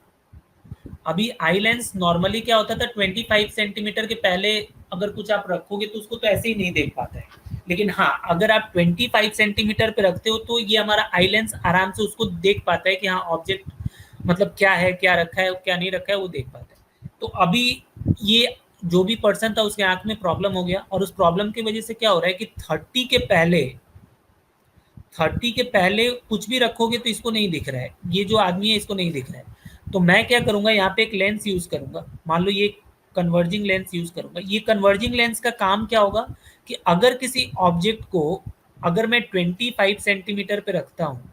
S1: अभी आई लेंस नॉर्मली क्या होता था, 25 सेंटीमीटर के पहले अगर कुछ आप रखोगे तो उसको तो ऐसे ही नहीं देख पाता है। लेकिन हाँ, अगर आप 25 सेंटीमीटर पे रखते हो तो ये हमारा आई लेंस आराम से उसको देख पाता है कि हाँ ऑब्जेक्ट मतलब क्या है, क्या रखा है, क्या नहीं रखा है, वो देख पाता है। तो अभी ये जो भी पर्सन था उसके आंख में प्रॉब्लम हो गया, और उस प्रॉब्लम की वजह से क्या हो रहा है कि 30 के पहले कुछ भी रखोगे तो इसको नहीं दिख रहा है, ये जो आदमी है इसको नहीं दिख रहा है। तो मैं क्या करूंगा, यहाँ पे एक लेंस यूज करूंगा, मान लो ये कन्वर्जिंग लेंस यूज करूंगा। ये कन्वर्जिंग लेंस का काम क्या होगा कि अगर किसी ऑब्जेक्ट को, अगर मैं 25 सेंटीमीटर पे रखता हूँ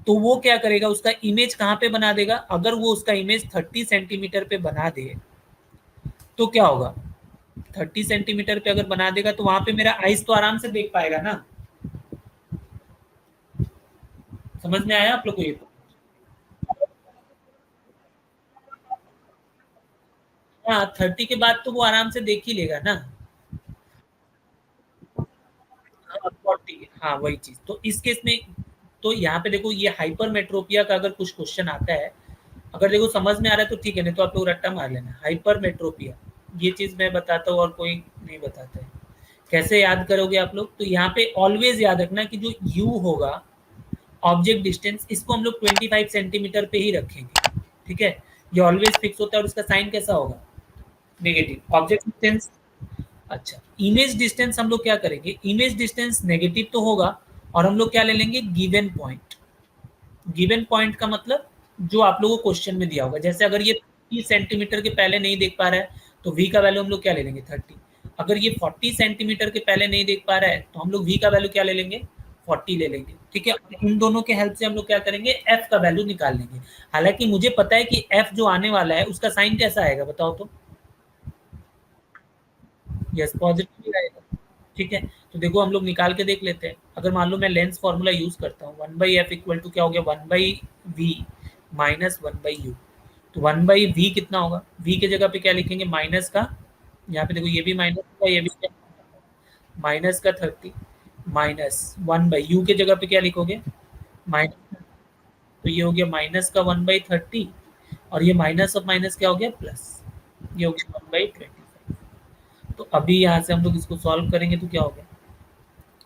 S1: तो वो क्या करेगा, उसका इमेज कहाँ पे बना देगा, अगर वो उसका इमेज 30 सेंटीमीटर पे बना दे तो क्या होगा, 30 सेंटीमीटर पे अगर बना देगा तो वहां पे मेरा आइस तो आराम से देख पाएगा ना। समझ में आया आप लोग को ये? हाँ, 30 के बाद तो वो आराम से देख ही लेगा ना। हाँ, 40, हाँ वही चीज। तो इस केस में तो यहाँ पे देखो, ये हाइपरमेट्रोपिया का अगर कुछ क्वेश्चन आता है, अगर देखो समझ में आ रहा है तो ठीक है, नहीं तो आप लोग रट्टा मार लेना। हाइपरमेट्रोपिया, ये चीज मैं बताता हूँ और कोई नहीं बताता है। कैसे याद करोगे आप लोग, तो यहाँ पे ऑलवेज याद रखना कि जो यू होगा, ऑब्जेक्ट डिस्टेंस, इसको हम लोग 25 सेंटीमीटर पे ही रखेंगे। ठीक है, ये ऑलवेज फिक्स होता है और इसका साइन कैसा होगा, नेगेटिव। ऑब्जेक्ट डिस्टेंस, अच्छा, इमेज डिस्टेंस हम लोग क्या करेंगे, इमेज डिस्टेंस नेगेटिव तो होगा, और हम लोग क्या ले लेंगे, गिवन पॉइंट। गिवन पॉइंट का मतलब जो आप लोगों को क्वेश्चन में दिया होगा, जैसे अगर ये 30 सेंटीमीटर के पहले नहीं देख पा रहा है तो वी का वैल्यू हम लोग क्या ले लेंगे, 30। अगर ये 40 सेंटीमीटर के पहले नहीं देख पा रहा है तो हम लोग वी का वैल्यू क्या ले लेंगे, 40 ले लेंगे। ठीक है, इन दोनों के हेल्प से हम लोग क्या करेंगे, एफ का वैल्यू निकाल लेंगे। हालांकि मुझे पता है कि एफ जो आने वाला है उसका साइन कैसा आएगा, बताओ तो। यस, पॉजिटिव आएगा। ठीक है, तो देखो हम लोग निकाल के देख लेते हैं। अगर मान लो मैं लेंस फॉर्मूला यूज करता हूँ, 1/f इक्वल टू क्या हो गया, 1/v माइनस 1/u। तो 1/v कितना होगा, v के जगह पे क्या लिखेंगे, माइनस का, यहाँ पे देखो ये भी माइनस का, ये भी माइनस का 30, माइनस 1/u के जगह पे क्या लिखोगे, माइनस। तो ये हो गया माइनस का 1/30, और ये माइनस ऑफ माइनस क्या हो गया, प्लस। ये हो गया 1/25। तो अभी यहाँ से हम लोग इसको सॉल्व करेंगे तो क्या होगा,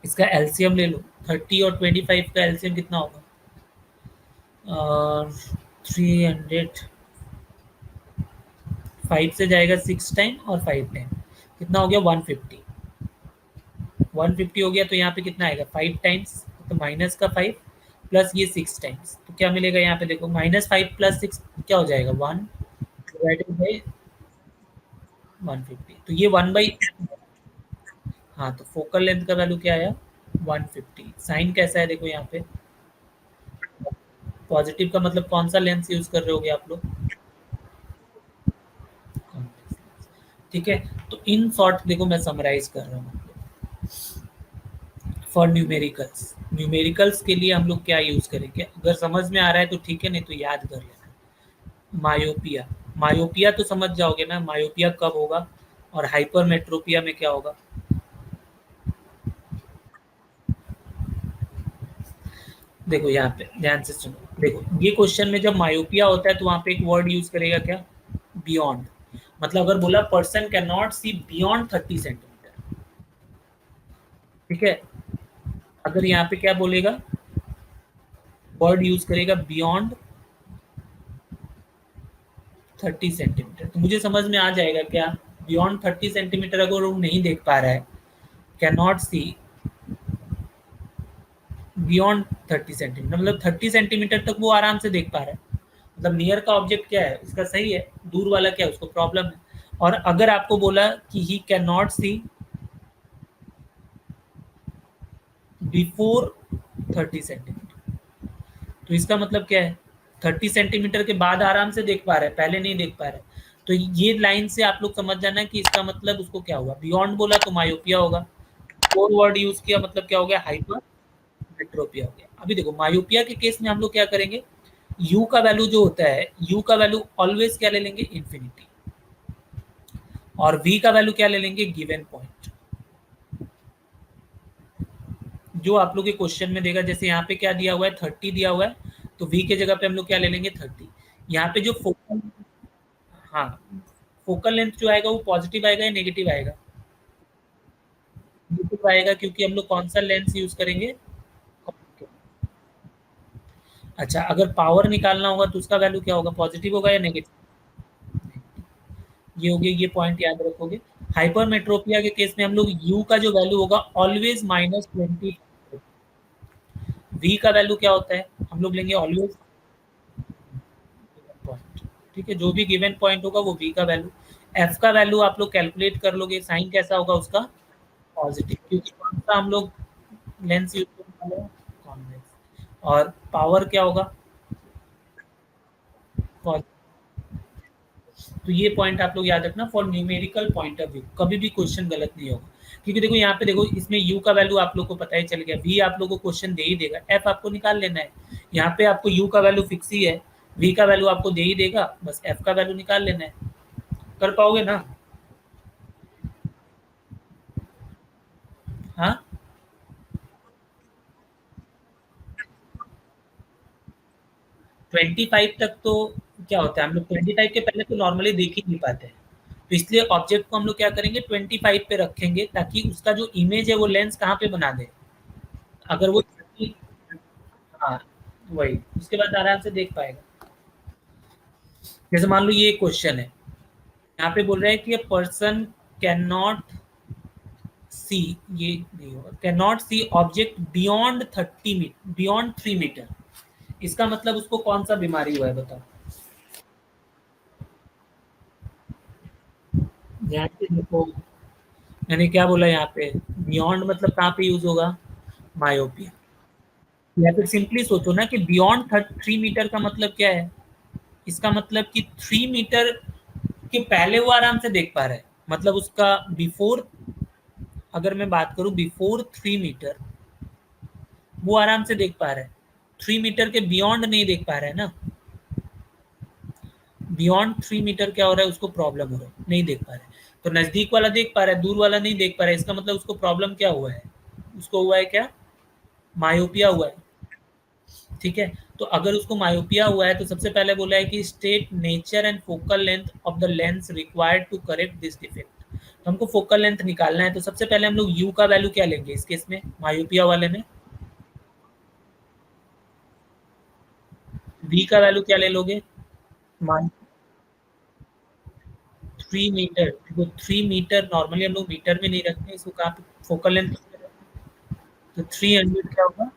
S1: इसका एलसीएम ले लो। 30 और 25 का एलसीएम कितना होगा, 300, 5 से जाएगा 6 टाइम और 5 टाइम, कितना हो गया, 150। 150 हो गया, तो यहाँ पे कितना आएगा, 5 टाइम्स, तो माइनस का 5 प्लस ये 6 टाइम्स, तो क्या मिलेगा यहाँ पे देखो, -5 + 6 क्या हो जाएगा, 1 डिवाइडेड बाई 150। तो ये 1/, हाँ, तो फोकल लेंथ का वैल्यू क्या आया, 150। साइन कैसा है देखो यहाँ पे, पॉजिटिव का मतलब कौन सा लेंस यूज कर रहे होगे आप लोग, ठीक है। तो इन शॉर्ट देखो मैं समराइज कर रहा हूँ, फॉर न्यूमेरिकल्स, न्यूमेरिकल्स के लिए हम लोग क्या यूज करेंगे, अगर समझ में आ रहा है तो ठीक है, नहीं तो याद कर लेना। मायोपिया, मायोपिया तो समझ जाओगे ना, मायोपिया कब होगा, और हाइपरमेट्रोपिया में क्या होगा। देखो यहाँ पे ध्यान से सुनो, देखो ये क्वेश्चन में जब मायोपिया होता है तो वहां पे एक वर्ड यूज करेगा क्या, बियॉन्ड। मतलब अगर बोला person can not see beyond 30 centimetre, ठीक है, अगर यहाँ पे क्या बोलेगा, वर्ड यूज करेगा बियॉन्ड 30 सेंटीमीटर, तो मुझे समझ में आ जाएगा क्या, बियॉन्ड 30 सेंटीमीटर अगर वो नहीं देख पा रहा है, can not see beyond 30 centimetre, मतलब 30 सेंटीमीटर तक वो आराम से देख पा रहा है। मतलब नियर का ऑब्जेक्ट क्या है उसका सही है, दूर वाला क्या है उसको प्रॉब्लम है। और अगर आपको बोला कि he can not see before 30 centimetre, तो इसका मतलब क्या है, 30 सेंटीमीटर के बाद आराम से देख पा रहे हैं, पहले नहीं देख पा रहे। तो ये लाइन से आप लोग समझ जाना कि इसका मतलब उसको क्या हुआ, बियॉन्ड बोला तो मायोपिया होगा, फोर वर्ड यूज किया मतलब क्या हो गया, हाइपर मेट्रोपिया हो गया। अभी देखो मायोपिया के केस में हम लोग क्या करेंगे, यू का वैल्यू जो होता है, यू का वैल्यू ऑलवेज क्या ले लेंगे, इन्फिनिटी, और वी का वैल्यू क्या ले लेंगे, गिवन पॉइंट। जो आप लोग के क्वेश्चन में देगा, जैसे यहाँ पे क्या दिया हुआ है, 30 दिया हुआ है, तो वी के जगह पे हम लोग क्या ले लेंगे, 30। यहाँ पे जो फोकल, हाँ, फोकल लेंथ जो आएगा वो पॉजिटिव आएगा या नेगेटिव आएगा, नेगेटिव आएगा, क्योंकि हम लोग कौन सा लेंस यूज करेंगे। अच्छा, अगर पावर निकालना होगा तो उसका वैल्यू क्या होगा, पॉजिटिव होगा या नेगेटिव। ये हो गया, ये पॉइंट याद रखोगे। हाइपरमेट्रोपिया के केस में हम लोग यू का जो वैल्यू होगा ऑलवेज -20, वी का वैल्यू क्या होता है, हम लोग लेंगे ऑलवेज पॉइंट। ठीक है, जो भी गिवन पॉइंट होगा वो वी का वैल्यू। एफ का वैल्यू आप लोग कैलकुलेट कर लोगे, साइन कैसा होगा उसका, पॉजिटिव, क्योंकि कौन सा हम लोग लेंस यूज करने वाले हैं, कॉन्वेक्स। और पावर क्या होगा? cos। तो ये पॉइंट आप लोग याद रखना for numerical point of view, कभी भी क्वेश्चन गलत नहीं होगा। क्योंकि देखो यहाँ पे देखो, इसमें u का वैल्यू आप लोग को पता ही चल गया, v आप लोग को क्वेश्चन दे ही देगा, f आपको निकाल लेना है। यहाँ पे आपको u का वैल्यू फिक्स ही है, v का वैल्यू आपको दे ही देगा, बस f का वैल्यू निकाल लेना है। कर पाओगे ना? हाँ, 25 तक तो क्या होता है, हम लोग 25 के पहले तो नॉर्मली देख ही नहीं पाते हैं। तो इसलिए ऑब्जेक्ट को हम लोग क्या करेंगे, 25 पे रखेंगे, ताकि उसका जो इमेज है वो लेंस कहाँ पे बना दे। अगर वो 30, हाँ वही, उसके बाद आराम से देख पाएगा। जैसे मान लो ये क्वेश्चन है, यहाँ पे बोल रहा है कि a person can not see, ये नहीं होगा, can not see object beyond 30 metre, beyond 3 metre. इसका मतलब उसको कौन सा बीमारी हुआ है बताओ। यहाँ पे देखो, मैंने क्या बोला यहाँ पे, बियॉन्ड मतलब कहाँ पे यूज होगा, मायोपिया। या फिर सिंपली सोचो ना कि बियॉन्ड 3 मीटर का मतलब क्या है, इसका मतलब कि 3 मीटर के पहले वो आराम से देख पा रहा है, मतलब उसका बिफोर, अगर मैं बात करूं बिफोर 3 मीटर, वो आराम से देख पा रहा है। 3 मीटर के बियॉन्ड नहीं देख पा रहा है ना, बियॉन्ड 3 मीटर क्या हो रहा है, उसको प्रॉब्लम हो रहा है, नहीं देख पा रहा है। तो नजदीक वाला देख पा रहा है, दूर वाला नहीं देख पा रहा है, इसका मतलब उसको प्रॉब्लम क्या हुआ है, उसको हुआ है क्या, मायोपिया हुआ है। ठीक है, तो अगर उसको मायोपिया हुआ है तो सबसे पहले बोला है कि state nature and focal length of the lens required to correct this defect. तो हमको फोकल लेंथ निकालना है, तो सबसे पहले हम लोग यू का वैल्यू क्या लेंगे इस केस में, मायोपिया वाले में वी का वैल्यू क्या ले लोगे, 3 मीटर। देखो 3 मीटर नॉर्मली हम लोग मीटर में नहीं रखते, इसको कहाँ पे फोकल लेंथ, तो 300 क्या होगा,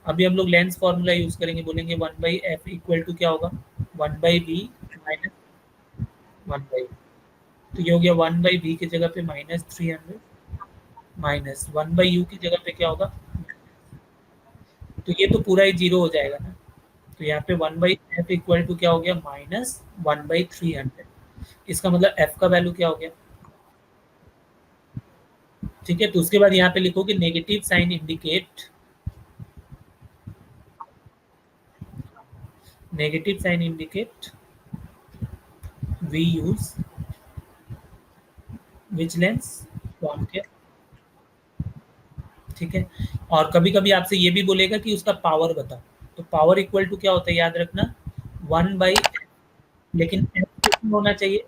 S1: अभी हम लोग लेंस फॉर्मूला यूज करेंगे, बोलेंगे 1/f इक्वल टू क्या होगा, 1/v माइनस 1/, तो ये हो गया 1/v की जगह पे -300, माइनस 1/u की जगह पे क्या होगा, तो ये तो पूरा ही जीरो हो जाएगा ना। तो यहाँ पे 1/f इक्वल टू क्या हो गया, -1/300। इसका मतलब f का वैल्यू क्या हो गया। ठीक है, तो उसके बाद यहाँ पे लिखोगे negative sign indicate, negative sign indicate we use which lens, कौन के। ठीक है, और कभी कभी आपसे ये भी बोलेगा कि उसका पावर बताओ, तो पावर इक्वल टू क्या होता है, याद रखना 1/, लेकिन f कितना होना चाहिए,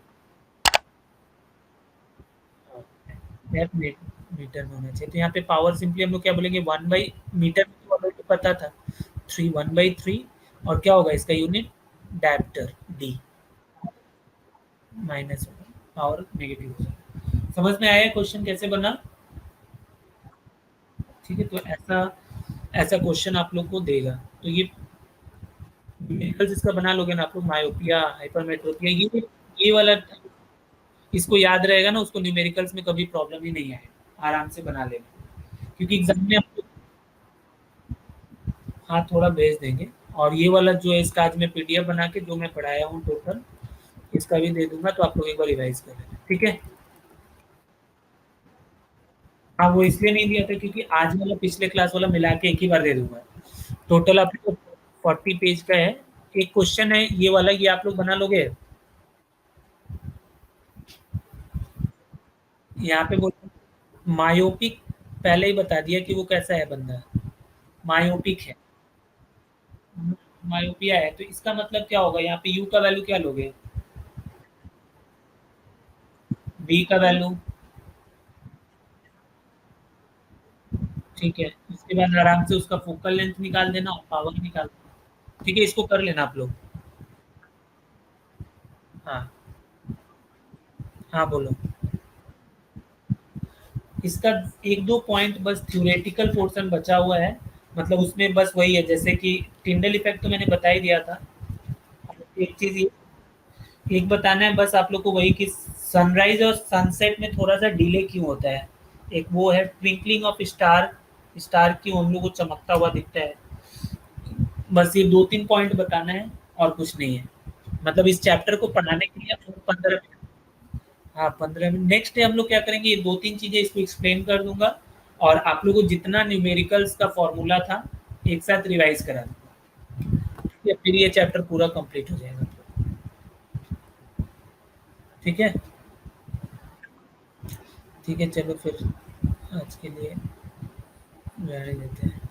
S1: f मीटर में होना चाहिए। तो यहाँ पे पावर सिंपली हम लोग क्या बोलेंगे, 1/मीटर में तो ऑलरेडी पता था, 1/3, और क्या होगा इसका यूनिट, डायप्टर डी, माइनस होगा, पावर नेगेटिव होगा। समझ में आया क्वेश्चन कैसे बना। ठीक है, तो ऐसा ऐसा क्वेश्चन आप लोग को देगा, तो ये इसका बना लोगे ना आप लोग, मायोपिया, हाइपरमेट्रोपिया, ये वाला, इसको याद रहेगा ना, उसको न्यूमेरिकल्स में कभी प्रॉब्लम ही नहीं आएगा, आराम से बना लेगा। क्योंकि एग्जाम में हम लोग, हाँ थोड़ा भेज देंगे, और ये वाला जो है इसका आज मैं पीडीएफ बना के जो मैं पढ़ाया हूँ टोटल, इसका भी दे दूंगा, तो आप लोग एक बार रिवाइज कर लेना, ठीक है। हाँ वो इसलिए नहीं दिया था क्योंकि आज वाला पिछले क्लास वाला मिला के एक ही बार दे दूंगा। टोटल आप लोग 40 पेज का है, एक क्वेश्चन है ये वाला, ये आप लोग बना लोगे। यहाँ पे बोल, मायोपिक, पहले ही बता दिया कि वो कैसा है बंदा, मायोपिक है, मायोपिया है, तो इसका मतलब क्या होगा, यहाँ पे यू का वैल्यू क्या लोगे, बी का वैल्यू। ठीक है, इसके बाद आराम से उसका फोकल लेंथ निकाल देना और पावर निकाल देना। ठीक है, इसको कर लेना आप लोग। हाँ, हाँ बोलो। इसका एक दो पॉइंट बस थ्योरेटिकल पोर्शन बचा हुआ है, मतलब उसमें बस वही है, जैसे कि टिंडल इफेक्ट तो मैंने बता ही दिया था। एक चीज ये, एक बताना है बस आप लोग को, वही कि सनराइज और सनसेट में थोड़ा सा डिले क्यों होता है। एक वो है ट्विंकलिंग ऑफ स्टार, स्टार क्यों हम लोग को चमकता हुआ दिखता है। बस ये 2-3 पॉइंट बताना है और कुछ नहीं है। मतलब इस चैप्टर को पढ़ाने के लिए आपको 15 मिनट। हाँ, 15 मिनट। नेक्स्ट डे हम लोग क्या करेंगे, ये 2-3 चीज़ें इसको एक्सप्लेन कर दूँगा और आप लोगों को जितना न्यूमेरिकल्स का फ़ॉर्मूला था, एक साथ रिवाइज़ करा दूँगा। ठीक है? फिर ये चैप्टर पूरा कंप्लीट हो जाएगा। ठीक है? ठीक है, चलो फिर आज के लिए रहने देते हैं।